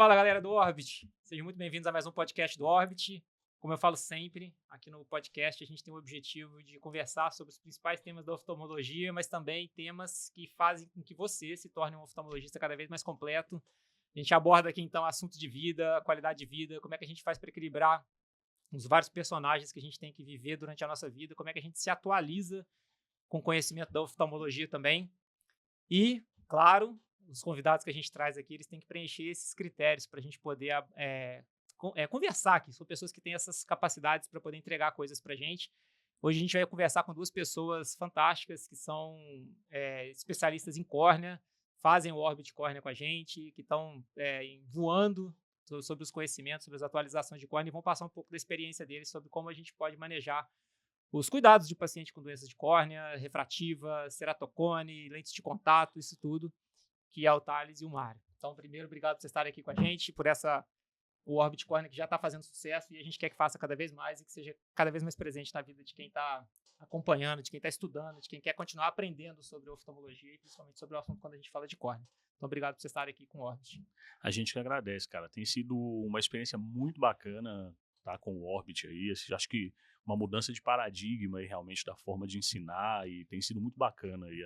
Fala, galera do Orbit. Sejam muito bem-vindos a mais um podcast do Orbit. Como eu falo sempre, aqui no podcast a gente tem o objetivo de conversar sobre os principais temas da oftalmologia, mas também temas que fazem com que você se torne um oftalmologista cada vez mais completo. A gente aborda aqui, então, assuntos de vida, qualidade de vida, como é que a gente faz para equilibrar os vários personagens que a gente tem que viver durante a nossa vida, como é que a gente se atualiza com o conhecimento da oftalmologia também. E, claro, os convidados que a gente traz aqui, eles têm que preencher esses critérios para a gente poder conversar aqui. São pessoas que têm essas capacidades para poder entregar coisas para a gente. Hoje a gente vai conversar com duas pessoas fantásticas que são especialistas em córnea, fazem o Orbit Córnea com a gente, que estão voando sobre os conhecimentos, sobre as atualizações de córnea e vão passar um pouco da experiência deles sobre como a gente pode manejar os cuidados de paciente com doenças de córnea, refrativa, ceratocone, lentes de contato, isso tudo, que é o Thales e o Mário. Então, primeiro, obrigado por vocês estarem aqui com a gente, por o Orbit Córnea que já está fazendo sucesso e a gente quer que faça cada vez mais e que seja cada vez mais presente na vida de quem está acompanhando, de quem está estudando, de quem quer continuar aprendendo sobre oftalmologia e principalmente sobre o assunto quando a gente fala de córnea. Então, obrigado por vocês estarem aqui com o Orbit. A gente que agradece, cara. Tem sido uma experiência muito bacana estar com o Orbit aí. Acho que uma mudança de paradigma aí, realmente da forma de ensinar e tem sido muito bacana aí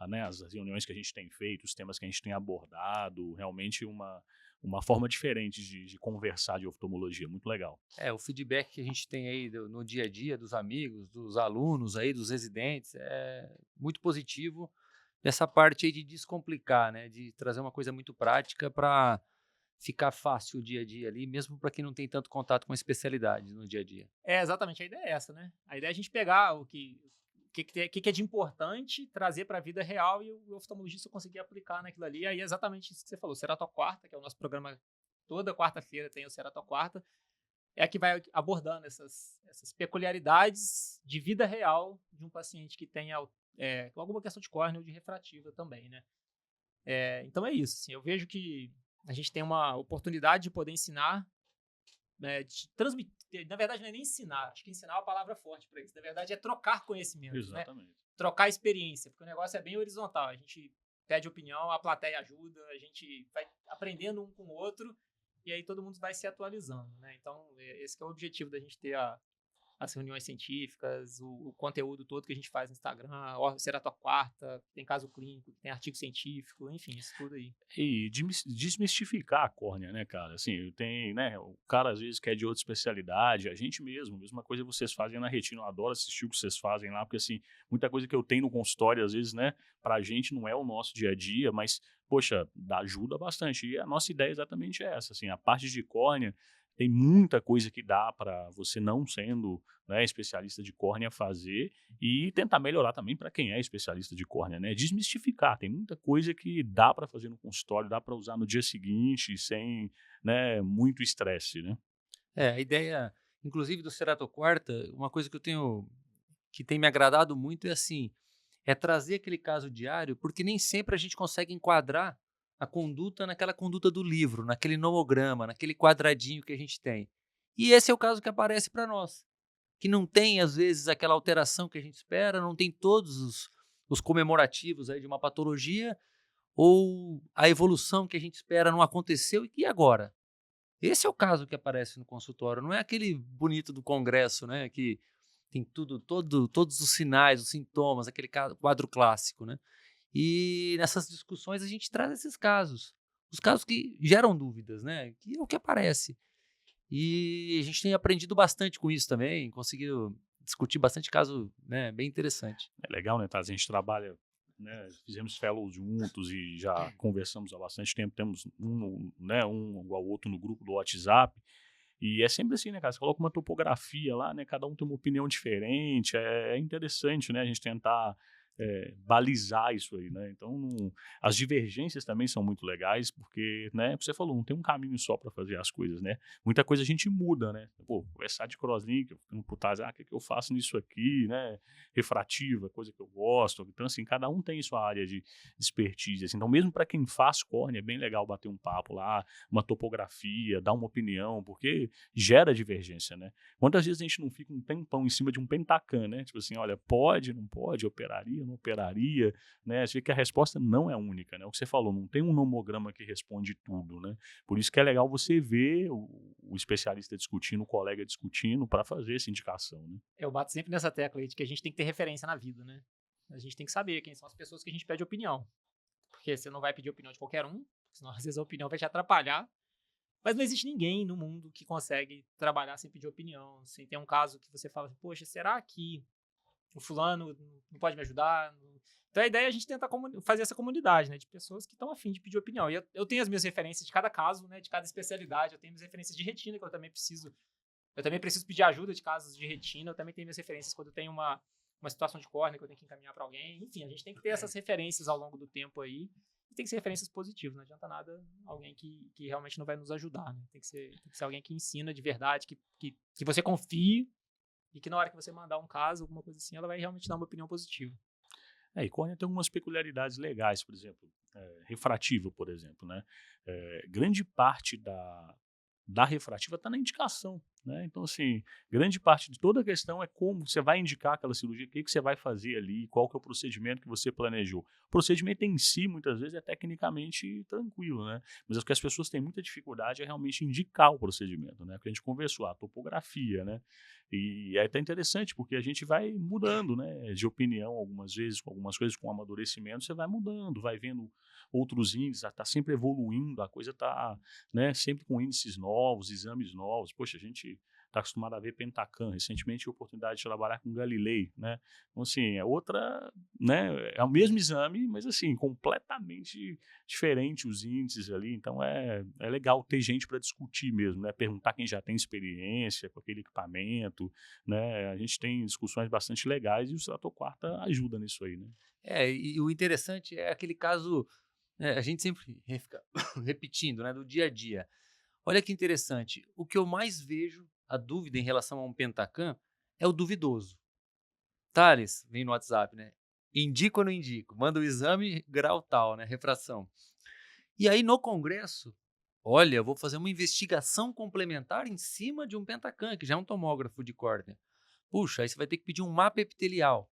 né, as reuniões que a gente tem feito, os temas que a gente tem abordado, realmente uma forma diferente de conversar de oftalmologia, muito legal. O feedback que a gente tem aí no dia a dia dos amigos, dos alunos aí, dos residentes, é muito positivo nessa parte aí de descomplicar, né, de trazer uma coisa muito prática para ficar fácil o dia a dia ali, mesmo para quem não tem tanto contato com a especialidade no dia a dia. Exatamente, a ideia é essa, né? A ideia é a gente pegar o que é de importante, trazer para a vida real e o oftalmologista conseguir aplicar naquilo ali. Aí é exatamente isso que você falou. Ceratoquarta, que é o nosso programa, toda quarta-feira tem o Ceratoquarta, é a que vai abordando essas peculiaridades de vida real de um paciente que tenha alguma questão de córnea ou de refrativa também, né? Então é isso. Assim, eu vejo que a gente tem uma oportunidade de poder ensinar, de transmitir. Na verdade, não é nem ensinar, acho que ensinar é uma palavra forte para isso. Na verdade, é trocar conhecimentos, Exatamente. né? Trocar experiência, porque o negócio é bem horizontal. A gente pede opinião, a plateia ajuda, a gente vai aprendendo um com o outro e aí todo mundo vai se atualizando, né? Então, esse que é o objetivo da gente ter as reuniões científicas, o conteúdo todo que a gente faz no Instagram, Ceratoquarta, tem caso clínico, tem artigo científico, enfim, isso tudo aí. E desmistificar a córnea, né, cara? Assim, tem, né, o cara às vezes quer de outra especialidade, a gente mesma coisa vocês fazem na retina, eu adoro assistir o que vocês fazem lá, porque assim, muita coisa que eu tenho no consultório, às vezes, né, pra gente não é o nosso dia a dia, mas, poxa, ajuda bastante. E a nossa ideia é exatamente essa, assim, a parte de córnea, tem muita coisa que dá para você não sendo, né, especialista de córnea fazer e tentar melhorar também para quem é especialista de córnea, né? Desmistificar, tem muita coisa que dá para fazer no consultório, dá para usar no dia seguinte sem, né, muito estresse, né? A ideia, inclusive do Ceratoquarta, uma coisa que tem me agradado muito é assim, é trazer aquele caso diário, porque nem sempre a gente consegue enquadrar a conduta naquela conduta do livro, naquele nomograma, naquele quadradinho que a gente tem. E esse é o caso que aparece para nós, que não tem, às vezes, aquela alteração que a gente espera, não tem todos os comemorativos aí de uma patologia, ou a evolução que a gente espera não aconteceu, e agora? Esse é o caso que aparece no consultório, não é aquele bonito do congresso, né, que tem todos os sinais, os sintomas, aquele quadro clássico, né? E nessas discussões a gente traz esses casos, os casos que geram dúvidas, né? Que é o que aparece. E a gente tem aprendido bastante com isso também, conseguido discutir bastante caso, né, bem interessante. É legal, né, tá? A gente trabalha, né, fizemos fellows juntos e já conversamos há bastante tempo, temos né, um igual ao outro no grupo do WhatsApp. E é sempre assim, né, cara? Você coloca uma topografia lá, né? Cada um tem uma opinião diferente. É interessante, né? A gente tentar balizar isso aí, né? Então, as divergências também são muito legais, porque, né? Você falou, não tem um caminho só para fazer as coisas, né? Muita coisa a gente muda, né? Pô, conversar de crosslink, eu fico putado, o que eu faço nisso aqui, né? Refrativa, coisa que eu gosto. Então, assim, cada um tem sua área de expertise. Assim. Então, mesmo para quem faz córnea, é bem legal bater um papo lá, uma topografia, dar uma opinião, porque gera divergência, né? Quantas vezes a gente não fica um tempão em cima de um Pentacan, né? Tipo assim, olha, pode, não pode, operaria, não operaria, né? Você vê que a resposta não é única, né? O que você falou, não tem um nomograma que responde tudo, né? Por isso que é legal você ver o especialista discutindo, o colega discutindo, para fazer essa indicação, né? Eu bato sempre nessa tecla aí de que a gente tem que ter referência na vida, né? A gente tem que saber quem são as pessoas que a gente pede opinião. Porque você não vai pedir opinião de qualquer um, senão às vezes a opinião vai te atrapalhar. Mas não existe ninguém no mundo que consegue trabalhar sem pedir opinião, sem ter um caso que você fala assim, poxa, será que o fulano não pode me ajudar? Então a ideia é a gente tentar fazer essa comunidade, né, de pessoas que estão a fim de pedir opinião. E eu tenho as minhas referências de cada caso, né, de cada especialidade, eu tenho minhas referências de retina, que eu também preciso pedir ajuda de casos de retina, eu também tenho minhas referências quando eu tenho uma situação de córnea que eu tenho que encaminhar para alguém. Enfim, a gente tem que ter essas referências ao longo do tempo aí. E tem que ser referências positivas, não adianta nada alguém que realmente não vai nos ajudar, né? Tem que ser alguém que ensina de verdade, que você confie e que na hora que você mandar um caso, alguma coisa assim, ela vai realmente dar uma opinião positiva. E córnea tem algumas peculiaridades legais, por exemplo, refrativa, por exemplo, né? Grande parte da refrativa está na indicação, né? Então, assim, grande parte de toda a questão é como você vai indicar aquela cirurgia, o que você vai fazer ali, qual que é o procedimento que você planejou. O procedimento em si, muitas vezes, é tecnicamente tranquilo, né? Mas o que as pessoas têm muita dificuldade é realmente indicar o procedimento, né? Porque a gente conversou, a topografia, né? E é até interessante, porque a gente vai mudando, né? De opinião, algumas vezes, com algumas coisas, com amadurecimento, você vai mudando, vai vendo outros índices, está sempre evoluindo, a coisa está, né, sempre com índices novos, exames novos. Poxa, a gente está acostumado a ver Pentacam. Recentemente tive a oportunidade de trabalhar com Galilei, né? Então, assim, é outra, né? É o mesmo exame, mas, assim, completamente diferente os índices ali. Então, é legal ter gente para discutir mesmo, né? Perguntar quem já tem experiência com aquele equipamento, né? A gente tem discussões bastante legais e o Cerato Quarta ajuda nisso aí, né? E o interessante é aquele caso, a gente sempre fica repetindo, né, do dia a dia. Olha que interessante, o que eu mais vejo, a dúvida em relação a um Pentacam, é o duvidoso. Thales, vem no WhatsApp, né? Indico ou não indico? Manda o exame, grau tal, né? Refração. E aí no congresso, olha, eu vou fazer uma investigação complementar em cima de um Pentacam, que já é um tomógrafo de córnea. Puxa, aí você vai ter que pedir um mapa epitelial.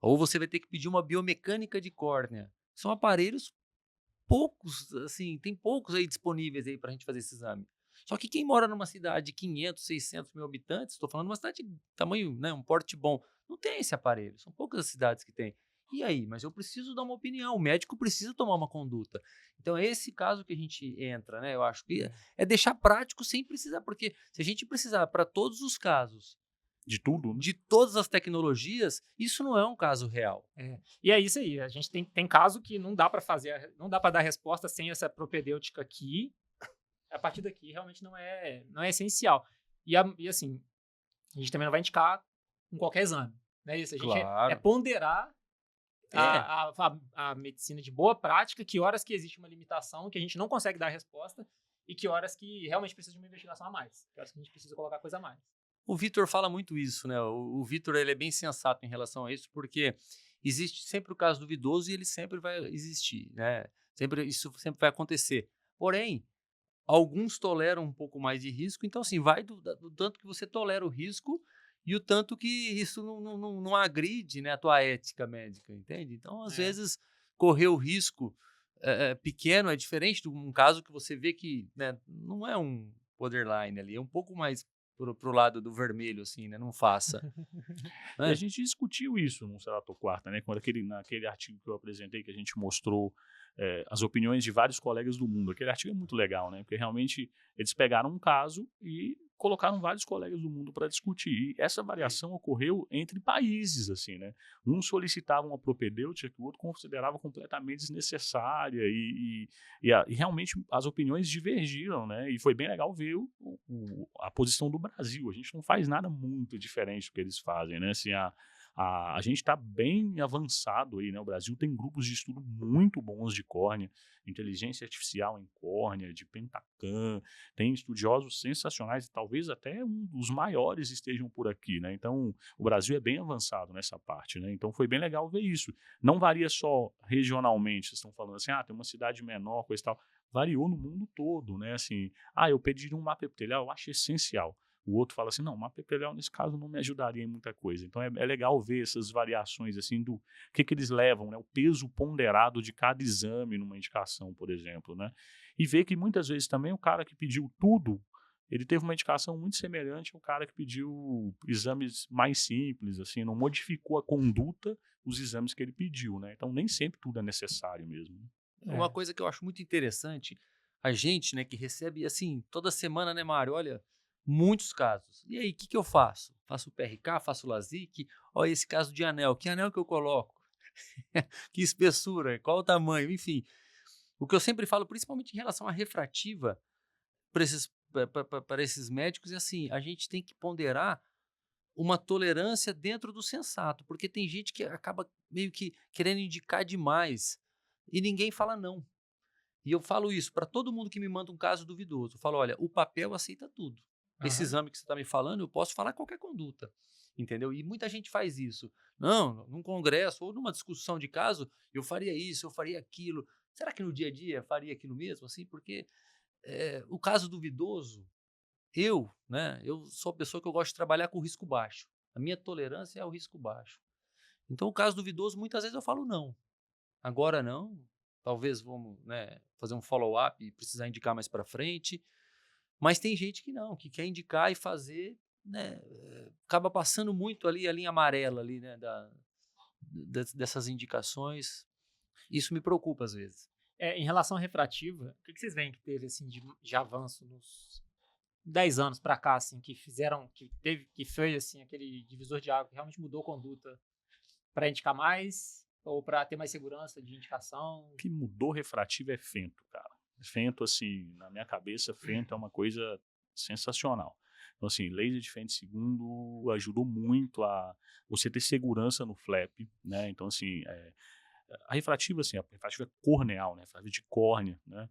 Ou você vai ter que pedir uma biomecânica de córnea. São aparelhos poucos, assim, tem poucos aí disponíveis aí para a gente fazer esse exame. Só que quem mora numa cidade de 500, 600 mil habitantes, estou falando de uma cidade de tamanho, né, um porte bom, não tem esse aparelho. São poucas as cidades que tem. E aí? Mas eu preciso dar uma opinião, o médico precisa tomar uma conduta. Então é esse caso que a gente entra, né? Eu acho que é deixar prático sem precisar, porque se a gente precisar para todos os casos, de tudo, né? De todas as tecnologias, isso não é um caso real. E é isso aí, a gente tem caso que não dá não dá para dar resposta sem essa propedêutica aqui. A partir daqui realmente não é essencial. E assim, a gente também não vai indicar com qualquer exame, né? Isso, a gente Claro. é ponderar a medicina de boa prática, que horas que existe uma limitação, que a gente não consegue dar resposta, e que horas que realmente precisa de uma investigação a mais, que horas que a gente precisa colocar coisa a mais. O Vitor fala muito isso, né? O Vitor, ele é bem sensato em relação a isso, porque existe sempre o caso duvidoso e ele sempre vai existir, né? Isso sempre vai acontecer. Porém, alguns toleram um pouco mais de risco, então assim, vai do tanto que você tolera o risco e o tanto que isso não agride, né, a tua ética médica, entende? Então, às vezes, correr o risco pequeno é diferente de um caso que você vê que, né, não é um borderline ali, é um pouco mais pro lado do vermelho, assim, né? Não faça. E a gente discutiu isso no Cerato Quarta, né? Quando naquele artigo que eu apresentei, que a gente mostrou as opiniões de vários colegas do mundo. Aquele artigo é muito legal, né? Porque realmente eles pegaram um caso e colocaram vários colegas do mundo para discutir. E essa variação ocorreu entre países, assim, né? Um solicitava uma propedêutica que o outro considerava completamente desnecessária e realmente as opiniões divergiram, né? E foi bem legal ver a posição do Brasil. A gente não faz nada muito diferente do que eles fazem, né? Assim, a gente está bem avançado aí, né? O Brasil tem grupos de estudo muito bons de córnea, inteligência artificial em córnea, de Pentacam, tem estudiosos sensacionais e talvez até um dos maiores estejam por aqui, né? Então, o Brasil é bem avançado nessa parte, né? Então, foi bem legal ver isso. Não varia só regionalmente, vocês estão falando assim, tem uma cidade menor, coisa e tal. Variou no mundo todo, né? Assim, eu pediria um mapa epitelial, eu acho essencial. O outro fala assim, não, uma PPL nesse caso não me ajudaria em muita coisa. Então é legal ver essas variações assim do que eles levam, né? O peso ponderado de cada exame numa indicação, por exemplo, né? E ver que muitas vezes também o cara que pediu tudo, ele teve uma indicação muito semelhante ao cara que pediu exames mais simples, assim, não modificou a conduta, os exames que ele pediu, né? Então nem sempre tudo é necessário mesmo, né? Uma coisa que eu acho muito interessante, a gente, né, que recebe, assim, toda semana, né, Mário, olha, muitos casos. E aí, o que que eu faço? Faço o PRK, faço o LASIK, olha esse caso de anel, que anel que eu coloco? Que espessura, qual o tamanho, enfim. O que eu sempre falo, principalmente em relação à refrativa, para esses médicos, é assim, a gente tem que ponderar uma tolerância dentro do sensato, porque tem gente que acaba meio que querendo indicar demais e ninguém fala não. E eu falo isso para todo mundo que me manda um caso duvidoso. Eu falo, olha, o papel aceita tudo. Esse Aham. exame que você está me falando, eu posso falar qualquer conduta, entendeu? E muita gente faz isso. Não, num congresso ou numa discussão de caso, eu faria isso, eu faria aquilo. Será que no dia a dia faria aquilo mesmo? Assim, porque o caso duvidoso, né, eu sou a pessoa que eu gosto de trabalhar com risco baixo. A minha tolerância é o risco baixo. Então, o caso duvidoso, muitas vezes eu falo não. Agora não. Talvez vamos, né, fazer um follow-up e precisar indicar mais para frente. Mas tem gente que não, que quer indicar e fazer, né, acaba passando muito ali a linha amarela ali, né, dessas indicações. Isso me preocupa às vezes. Em relação à refrativa, o que vocês veem que teve assim de avanço nos 10 anos para cá, assim, que fizeram, que foi assim aquele divisor de água que realmente mudou a conduta para indicar mais ou para ter mais segurança de indicação? O que mudou refrativo é fento, cara. Fento, assim, na minha cabeça, fento é uma coisa sensacional. Então, assim, laser de fento segundo ajudou muito a você ter segurança no flap, né? Então, assim, a refrativa, assim, a refrativa é corneal, né? Refrativa de córnea, né?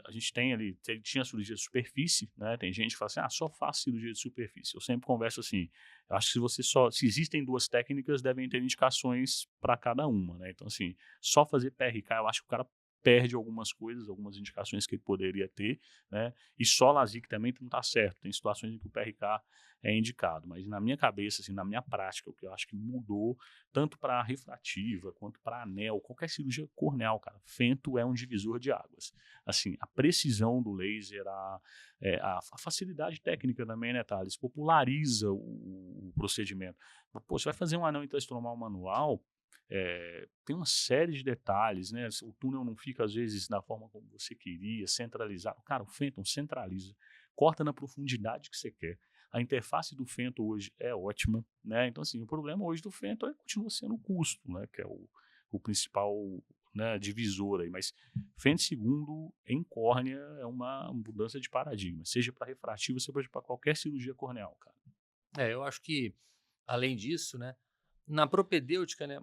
A gente tem ali, tinha cirurgia de superfície, né? Tem gente que fala assim, só faço cirurgia de superfície. Eu sempre converso assim, eu acho que se existem duas técnicas, devem ter indicações para cada uma, né? Então, assim, só fazer PRK, eu acho que o cara perde algumas coisas, algumas indicações que ele poderia ter, né? E só LASIK também não está certo. Tem situações em que o PRK é indicado, mas na minha cabeça, assim, na minha prática, o que eu acho que mudou tanto para refrativa quanto para anel, qualquer cirurgia corneal, cara, fento é um divisor de águas. Assim, a precisão do laser, a facilidade técnica também, né, Thales? Populariza o procedimento. Pô, você vai fazer um anel intraestromal manual, tem uma série de detalhes, né? O túnel não fica, às vezes, da forma como você queria, centralizado. Cara, o Fenton centraliza, corta na profundidade que você quer. A interface do Fenton hoje é ótima, né? Então, assim, o problema hoje do Fenton continua sendo o custo, né? Que é o principal, né, divisor aí. Mas Fenton segundo em córnea é uma mudança de paradigma, seja para refrativo, seja para qualquer cirurgia corneal, cara. Eu acho que, além disso, né, na propedêutica, né,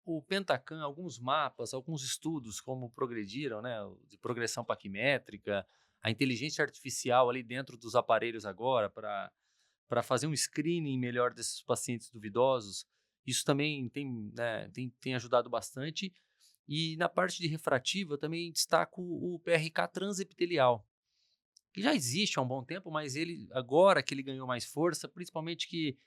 o Pentacan, alguns mapas, alguns estudos como progrediram, né, de progressão paquimétrica, a inteligência artificial ali dentro dos aparelhos agora para fazer um screening melhor desses pacientes duvidosos, isso também tem ajudado bastante. E na parte de refrativa, eu também destaco o PRK transepitelial, que já existe há um bom tempo, mas ele agora que ele ganhou mais força, principalmente que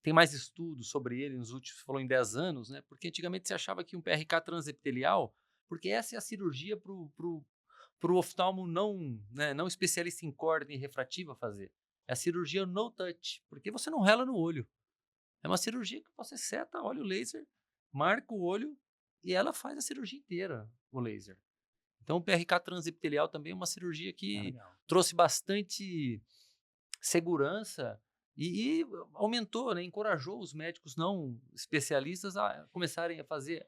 tem mais estudos sobre ele nos últimos, falou em 10 anos, né? Porque antigamente se achava que um PRK transepitelial, porque essa é a cirurgia para o oftalmo não, né, não especialista em córnea e refrativa fazer. É a cirurgia no touch, porque você não rela no olho. É uma cirurgia que você seta, olha o laser, marca o olho e ela faz a cirurgia inteira, o laser. Então o PRK transepitelial também é uma cirurgia que trouxe bastante segurança e aumentou, né, encorajou os médicos não especialistas a começarem a fazer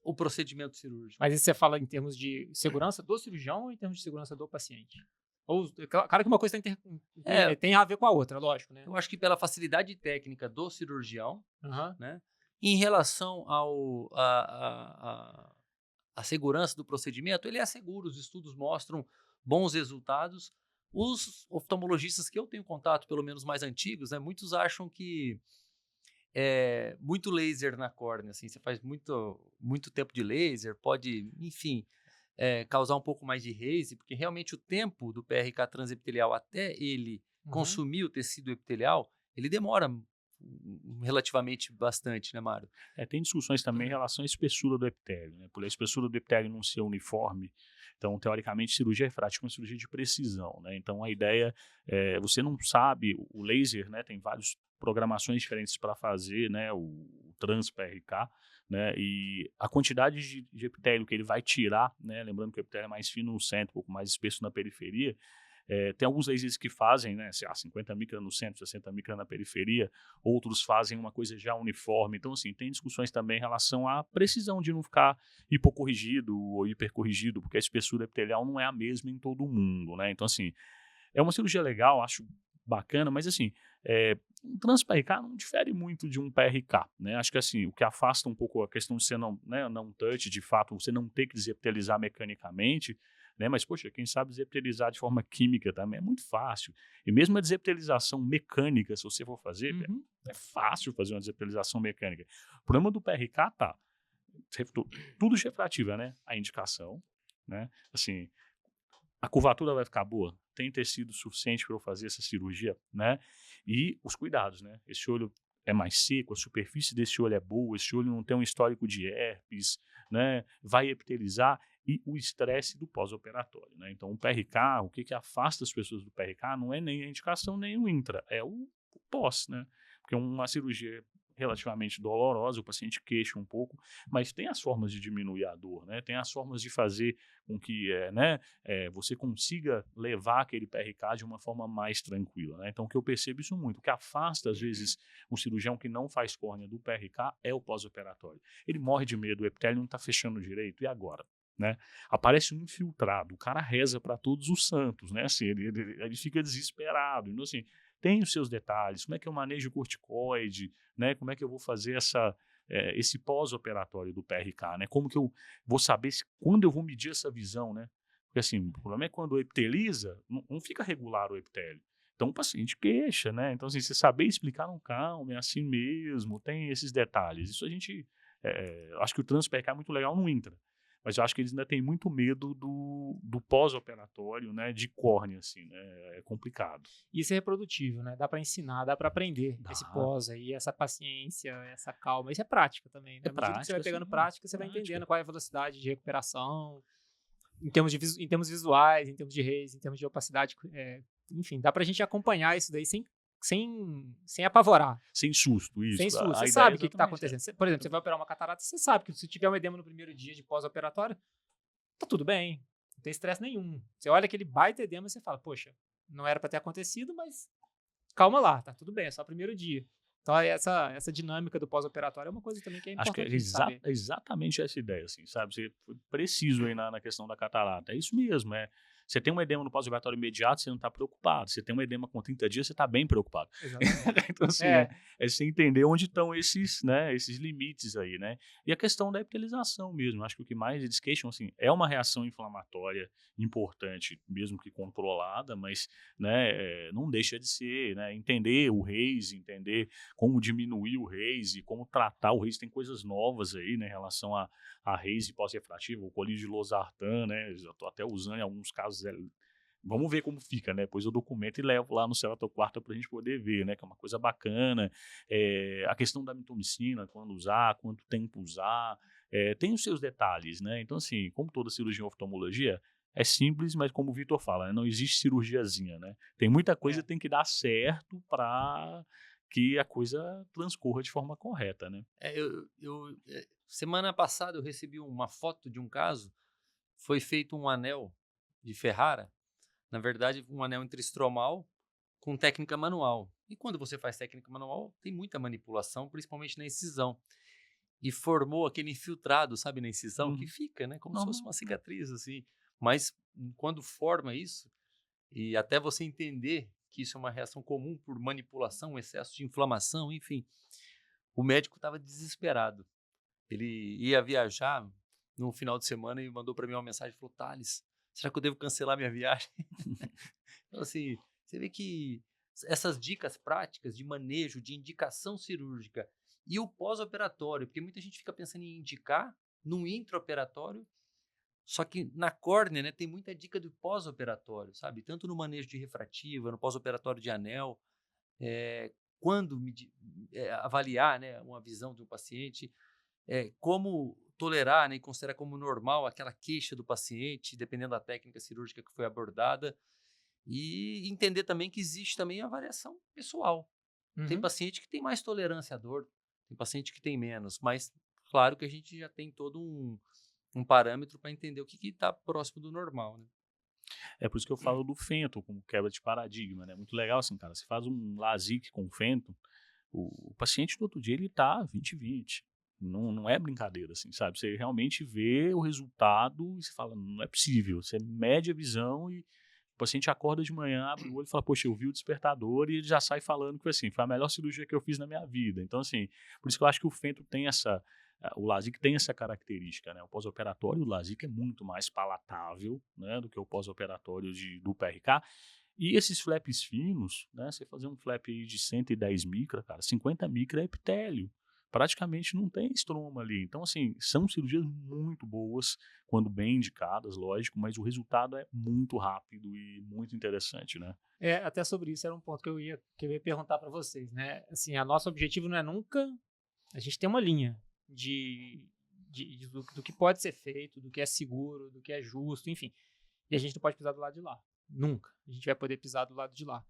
o procedimento cirúrgico. Mas isso você fala em termos de segurança do cirurgião ou em termos de segurança do paciente? Ou, claro que uma coisa tem a ver com a outra, lógico, né? Eu acho que pela facilidade técnica do cirurgião, Uhum. né, em relação a segurança do procedimento, ele é seguro, os estudos mostram bons resultados. Os oftalmologistas que eu tenho contato, pelo menos mais antigos, né, muitos acham que muito laser na córnea, assim, você faz muito tempo de laser, pode, enfim, causar um pouco mais de raise, porque realmente o tempo do PRK transepitelial até ele consumir o tecido epitelial, ele demora relativamente bastante, né, Mário? Tem discussões também em relação à espessura do epitélio, né? Por a espessura do epitélio não ser uniforme, então, teoricamente, cirurgia refrativa é uma cirurgia de precisão, né? Então, a ideia você não sabe, o laser, né, tem várias programações diferentes para fazer, né, o trans-PRK, né, e a quantidade de epitélio que ele vai tirar, né, lembrando que o epitélio é mais fino no centro, um pouco mais espesso na periferia, tem alguns lasers que fazem, né, 50 micras no centro, 60 micras na periferia, outros fazem uma coisa já uniforme. Então, assim, tem discussões também em relação à precisão de não ficar hipocorrigido ou hipercorrigido, porque a espessura epitelial não é a mesma em todo mundo, né? Então, assim, é uma cirurgia legal, acho bacana, mas, assim, um trans-PRK não difere muito de um PRK, né? Acho que, assim, o que afasta um pouco a questão de você não touch, de fato, você não ter que desepitelizar mecanicamente, né? Mas, poxa, quem sabe desepitelizar de forma química também é muito fácil. E mesmo a desepitelização mecânica, se você for fazer, é fácil fazer uma desepitelização mecânica. O problema do PRK tudo refrativa, né? A indicação, né? Assim, a curvatura vai ficar boa, tem tecido suficiente para eu fazer essa cirurgia, né? E os cuidados, né? Esse olho é mais seco, a superfície desse olho é boa, esse olho não tem um histórico de herpes, né? Vai epitelizar, e o estresse do pós-operatório, né? Então, o PRK, o que afasta as pessoas do PRK não é nem a indicação, nem o intra, é o pós, né? Porque uma cirurgia relativamente dolorosa, o paciente queixa um pouco, mas tem as formas de diminuir a dor, né? Tem as formas de fazer com que você consiga levar aquele PRK de uma forma mais tranquila, né? Então, o que eu percebo isso muito, o que afasta, às vezes, um cirurgião que não faz córnea do PRK é o pós-operatório. Ele morre de medo, o epitélio não está fechando direito, e agora? Né? Aparece um infiltrado, o cara reza para todos os santos, né? Assim, ele fica desesperado. Então, assim, tem os seus detalhes, como é que eu manejo o corticoide, né? Como é que eu vou fazer esse pós-operatório do PRK, né? Como que eu vou saber quando eu vou medir essa visão, né? Porque, assim, o problema é quando epiteliza, não fica regular o epitélio. Então, o paciente queixa, né? Então, assim, você saber explicar, não, calma, é assim mesmo, tem esses detalhes. Isso a gente, acho que o trans-PRK é muito legal no intra. Mas eu acho que eles ainda têm muito medo do pós-operatório, né, de córnea, assim, né, é complicado. Isso é reprodutível, né? Dá para ensinar, dá para aprender Dá. esse pós aí, essa paciência, essa calma. Isso é prática também, né? À medida que você vai pegando prática, você vai entendendo qual é a velocidade de recuperação, em termos visuais, em termos de raise, em termos de opacidade, enfim, dá pra gente acompanhar isso daí sem apavorar. Sem susto, isso. Sem susto. Você sabe o que está acontecendo. Por exemplo, você vai operar uma catarata, você sabe que se tiver um edema no primeiro dia de pós-operatório, tá tudo bem. Não tem estresse nenhum. Você olha aquele baita edema e você fala, poxa, não era para ter acontecido, mas calma lá, tá tudo bem, é só o primeiro dia. Então, essa dinâmica do pós-operatório é uma coisa também que é importante. Acho que é exatamente essa ideia, assim, sabe? Você foi preciso aí na questão da catarata. É isso mesmo, Você tem um edema no pós-operatório imediato, você não está preocupado. Você tem um edema com 30 dias, você está bem preocupado. Exatamente. Então, assim, é você entender onde estão esses limites aí, né? E a questão da epitelização mesmo. Acho que o que mais eles queixam, assim, é uma reação inflamatória importante, mesmo que controlada, mas, né, não deixa de ser, né? Entender o raise, entender como diminuir o raise, como tratar o raise. Tem coisas novas aí, né, em relação a raise pós-refrativo, o colírio de losartan, né? Eu estou até usando em alguns casos. Vamos ver como fica, né? Depois eu documento e levo lá no Ceratoquarta para a gente poder ver, né? Que é uma coisa bacana. A questão da mitomicina, quando usar, quanto tempo usar, tem os seus detalhes, né? Então, assim, como toda cirurgia em oftalmologia, é simples, mas como o Vitor fala, né? Não existe cirurgiazinha, né? Tem muita coisa que tem que dar certo para que a coisa transcorra de forma correta, né? Semana passada eu recebi uma foto de um caso, foi feito um anel de Ferrara, na verdade um anel intraestromal com técnica manual. E quando você faz técnica manual, tem muita manipulação, principalmente na incisão. E formou aquele infiltrado, sabe, na incisão, que fica, né, como se fosse uma cicatriz, assim. Mas quando forma isso, e até você entender que isso é uma reação comum por manipulação, excesso de inflamação, enfim, o médico estava desesperado. Ele ia viajar no final de semana e mandou para mim uma mensagem, falou, Thales, será que eu devo cancelar minha viagem? Então, assim, você vê que essas dicas práticas de manejo, de indicação cirúrgica e o pós-operatório, porque muita gente fica pensando em indicar num intraoperatório Só que na córnea, né, tem muita dica do pós-operatório, sabe? Tanto no manejo de refrativa, no pós-operatório de anel, quando avaliar, né, uma visão de um paciente, como tolerar, né, e considerar como normal aquela queixa do paciente, dependendo da técnica cirúrgica que foi abordada, e entender também que existe também a variação pessoal. Tem Uhum. paciente que tem mais tolerância à dor, tem paciente que tem menos, mas claro que a gente já tem todo um parâmetro para entender o que está próximo do normal, né? É por isso que eu falo do Fenton como quebra de paradigma, né? Muito legal assim, cara. Você faz um LASIK com o Fenton, o paciente do outro dia ele tá 20/20. Não é brincadeira, assim, sabe? Você realmente vê o resultado e você fala, não é possível. Você mede a visão e o paciente acorda de manhã, abre o olho e fala, poxa, eu vi o despertador, e ele já sai falando que assim, foi a melhor cirurgia que eu fiz na minha vida. Então, assim, por isso que eu acho que o Fenton tem o LASIK tem essa característica, né? O pós-operatório do LASIK é muito mais palatável, né, do que o pós-operatório do PRK. E esses flaps finos, né? Você fazer um flap aí de 110 micra, cara, 50 micra é epitélio. Praticamente não tem estroma ali. Então, assim, são cirurgias muito boas, quando bem indicadas, lógico, mas o resultado é muito rápido e muito interessante, né? Até sobre isso era um ponto que eu ia perguntar para vocês, né? Assim, a nosso objetivo não é nunca a gente tem uma linha do que pode ser feito, do que é seguro, do que é justo, enfim. E a gente não pode pisar do lado de lá. Nunca. A gente vai poder pisar do lado de lá.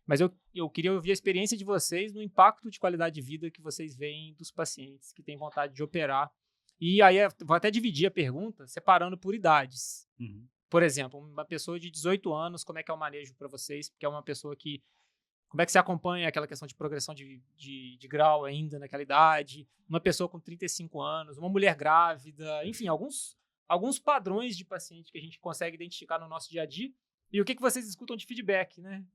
Mas eu queria ouvir a experiência de vocês no impacto de qualidade de vida que vocês veem dos pacientes que têm vontade de operar. E aí vou até dividir a pergunta separando por idades. Uhum. Por exemplo, uma pessoa de 18 anos, como é que é o manejo para vocês? Porque é uma pessoa que... Como é que você acompanha aquela questão de progressão de grau ainda naquela idade? Uma pessoa com 35 anos, uma mulher grávida, enfim, alguns padrões de paciente que a gente consegue identificar no nosso dia a dia. E o que vocês escutam de feedback, né?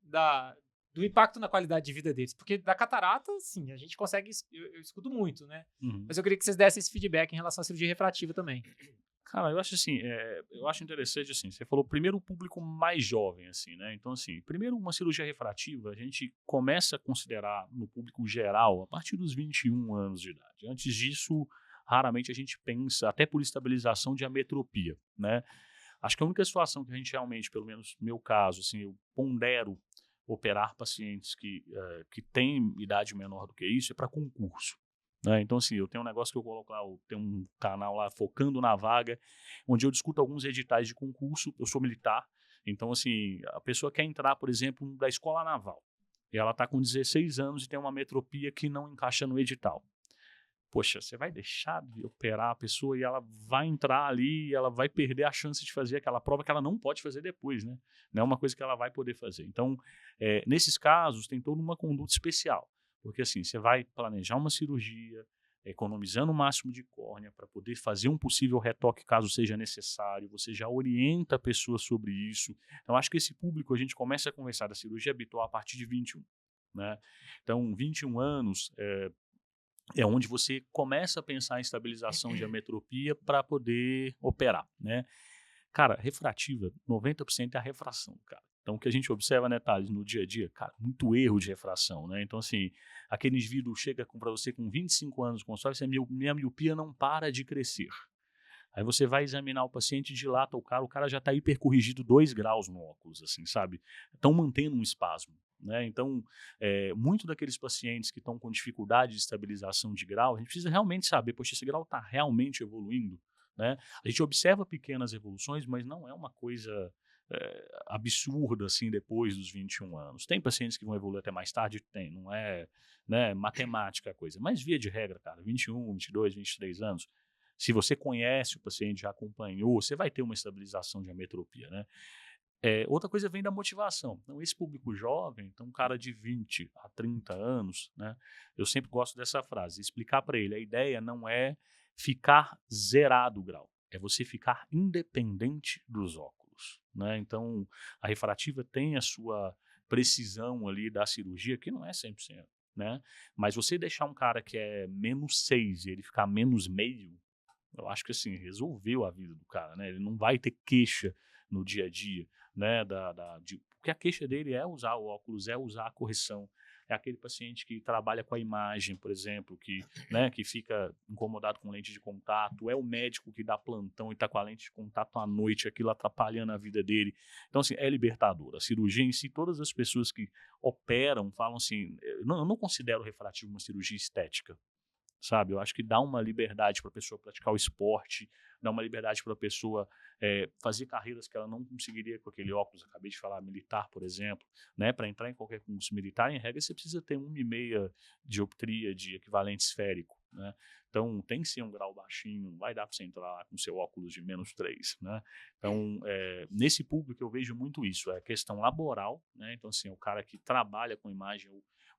Do impacto na qualidade de vida deles. Porque da catarata, sim, a gente consegue... Eu escuto muito, né? Uhum. Mas eu queria que vocês dessem esse feedback em relação à cirurgia refrativa também. Cara, eu acho assim, eu acho interessante assim, você falou primeiro o público mais jovem, assim, né? Então, assim, primeiro uma cirurgia refrativa, a gente começa a considerar no público geral a partir dos 21 anos de idade. Antes disso, raramente a gente pensa, até por estabilização de ametropia, né? Acho que a única situação que a gente realmente, pelo menos no meu caso, assim, eu pondero operar pacientes que têm idade menor do que isso é para concurso. Né? Então, assim, eu tenho um negócio que eu coloco lá, eu tenho um canal lá focando na vaga, onde eu discuto alguns editais de concurso. Eu sou militar, então, assim, a pessoa quer entrar, por exemplo, da escola naval, e ela está com 16 anos e tem uma ametropia que não encaixa no edital. Poxa, você vai deixar de operar a pessoa e ela vai entrar ali e ela vai perder a chance de fazer aquela prova que ela não pode fazer depois, né? Não é uma coisa que ela vai poder fazer. Então, nesses casos, tem toda uma conduta especial. Porque assim, você vai planejar uma cirurgia, economizando o máximo de córnea para poder fazer um possível retoque caso seja necessário, você já orienta a pessoa sobre isso. Então, acho que esse público, a gente começa a conversar da cirurgia habitual a partir de 21. Né? Então, 21 anos é onde você começa a pensar em estabilização de ametropia para poder operar, né? Cara, refrativa, 90% é a refração, cara. Então, o que a gente observa, né, Thales, no dia a dia, cara, muito erro de refração, né? Então, assim, aquele indivíduo chega para você com 25 anos, console, minha miopia não para de crescer. Aí você vai examinar o paciente, dilata o cara já está hipercorrigido 2 graus no óculos, assim, sabe? Estão mantendo um espasmo. Né? Então, muito daqueles pacientes que estão com dificuldade de estabilização de grau, a gente precisa realmente saber, poxa, esse grau está realmente evoluindo. Né? A gente observa pequenas evoluções, mas não é uma coisa absurda assim depois dos 21 anos. Tem pacientes que vão evoluir até mais tarde? Tem, não é, né, matemática a coisa. Mas via de regra, cara, 21, 22, 23 anos, se você conhece o paciente, já acompanhou, você vai ter uma estabilização de ametropia, né? Outra coisa vem da motivação. Então, esse público jovem, então um cara de 20 a 30 anos, né, eu sempre gosto dessa frase, explicar para ele, a ideia não é ficar zerado o grau, é você ficar independente dos óculos. Né? Então, a refrativa tem a sua precisão ali da cirurgia, que não é 100%. Né? Mas você deixar um cara que é -6 e ele ficar -0,5, eu acho que assim, resolveu a vida do cara. Né? Ele não vai ter queixa no dia a dia. Né, Porque a queixa dele é usar o óculos, é usar a correção. É aquele paciente que trabalha com a imagem, por exemplo, né, que fica incomodado com lente de contato, é o médico que dá plantão e está com a lente de contato à noite, aquilo atrapalhando a vida dele. Então, assim, é libertador. A cirurgia em si, todas as pessoas que operam falam assim, eu não considero refrativo uma cirurgia estética, sabe? Eu acho que dá uma liberdade para a pessoa praticar o esporte, dá uma liberdade para a pessoa fazer carreiras que ela não conseguiria com aquele óculos. Acabei de falar, militar, por exemplo, né? Para entrar em qualquer curso militar, em regra, você precisa ter 1,5 dioptria de equivalente esférico, né? Então, tem que ser um grau baixinho, vai dar para você entrar lá com seu óculos de -3, né? Então, nesse público eu vejo muito isso, é a questão laboral, né? Então, assim, o cara que trabalha com imagem,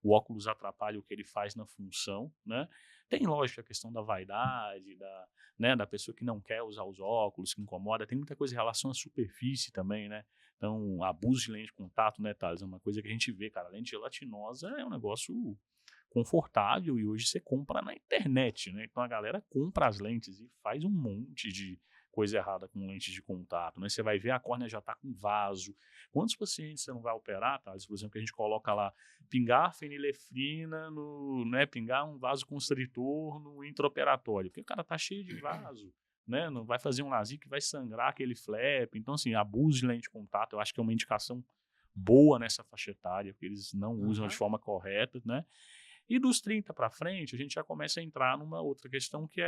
o óculos atrapalha o que ele faz na função, né? Tem, lógico, a questão da vaidade, da pessoa que não quer usar os óculos, que incomoda. Tem muita coisa em relação à superfície também, né? Então, abuso de lente de contato, né, Thales? É uma coisa que a gente vê, cara. A lente gelatinosa é um negócio confortável e hoje você compra na internet, né? Então, a galera compra as lentes e faz um monte de coisa errada com lente de contato, né? Você vai ver a córnea já está com vaso. Quantos pacientes você não vai operar, Thales? Por exemplo, que a gente coloca lá pingar fenilefrina, né, pingar um vasoconstritor no intraoperatório, porque o cara tá cheio de vaso, né, não vai fazer um LASIK que vai sangrar aquele flap. Então, assim, abuso de lente de contato, eu acho que é uma indicação boa nessa faixa etária, porque eles não usam de forma correta, né? E dos 30 para frente, a gente já começa a entrar numa outra questão que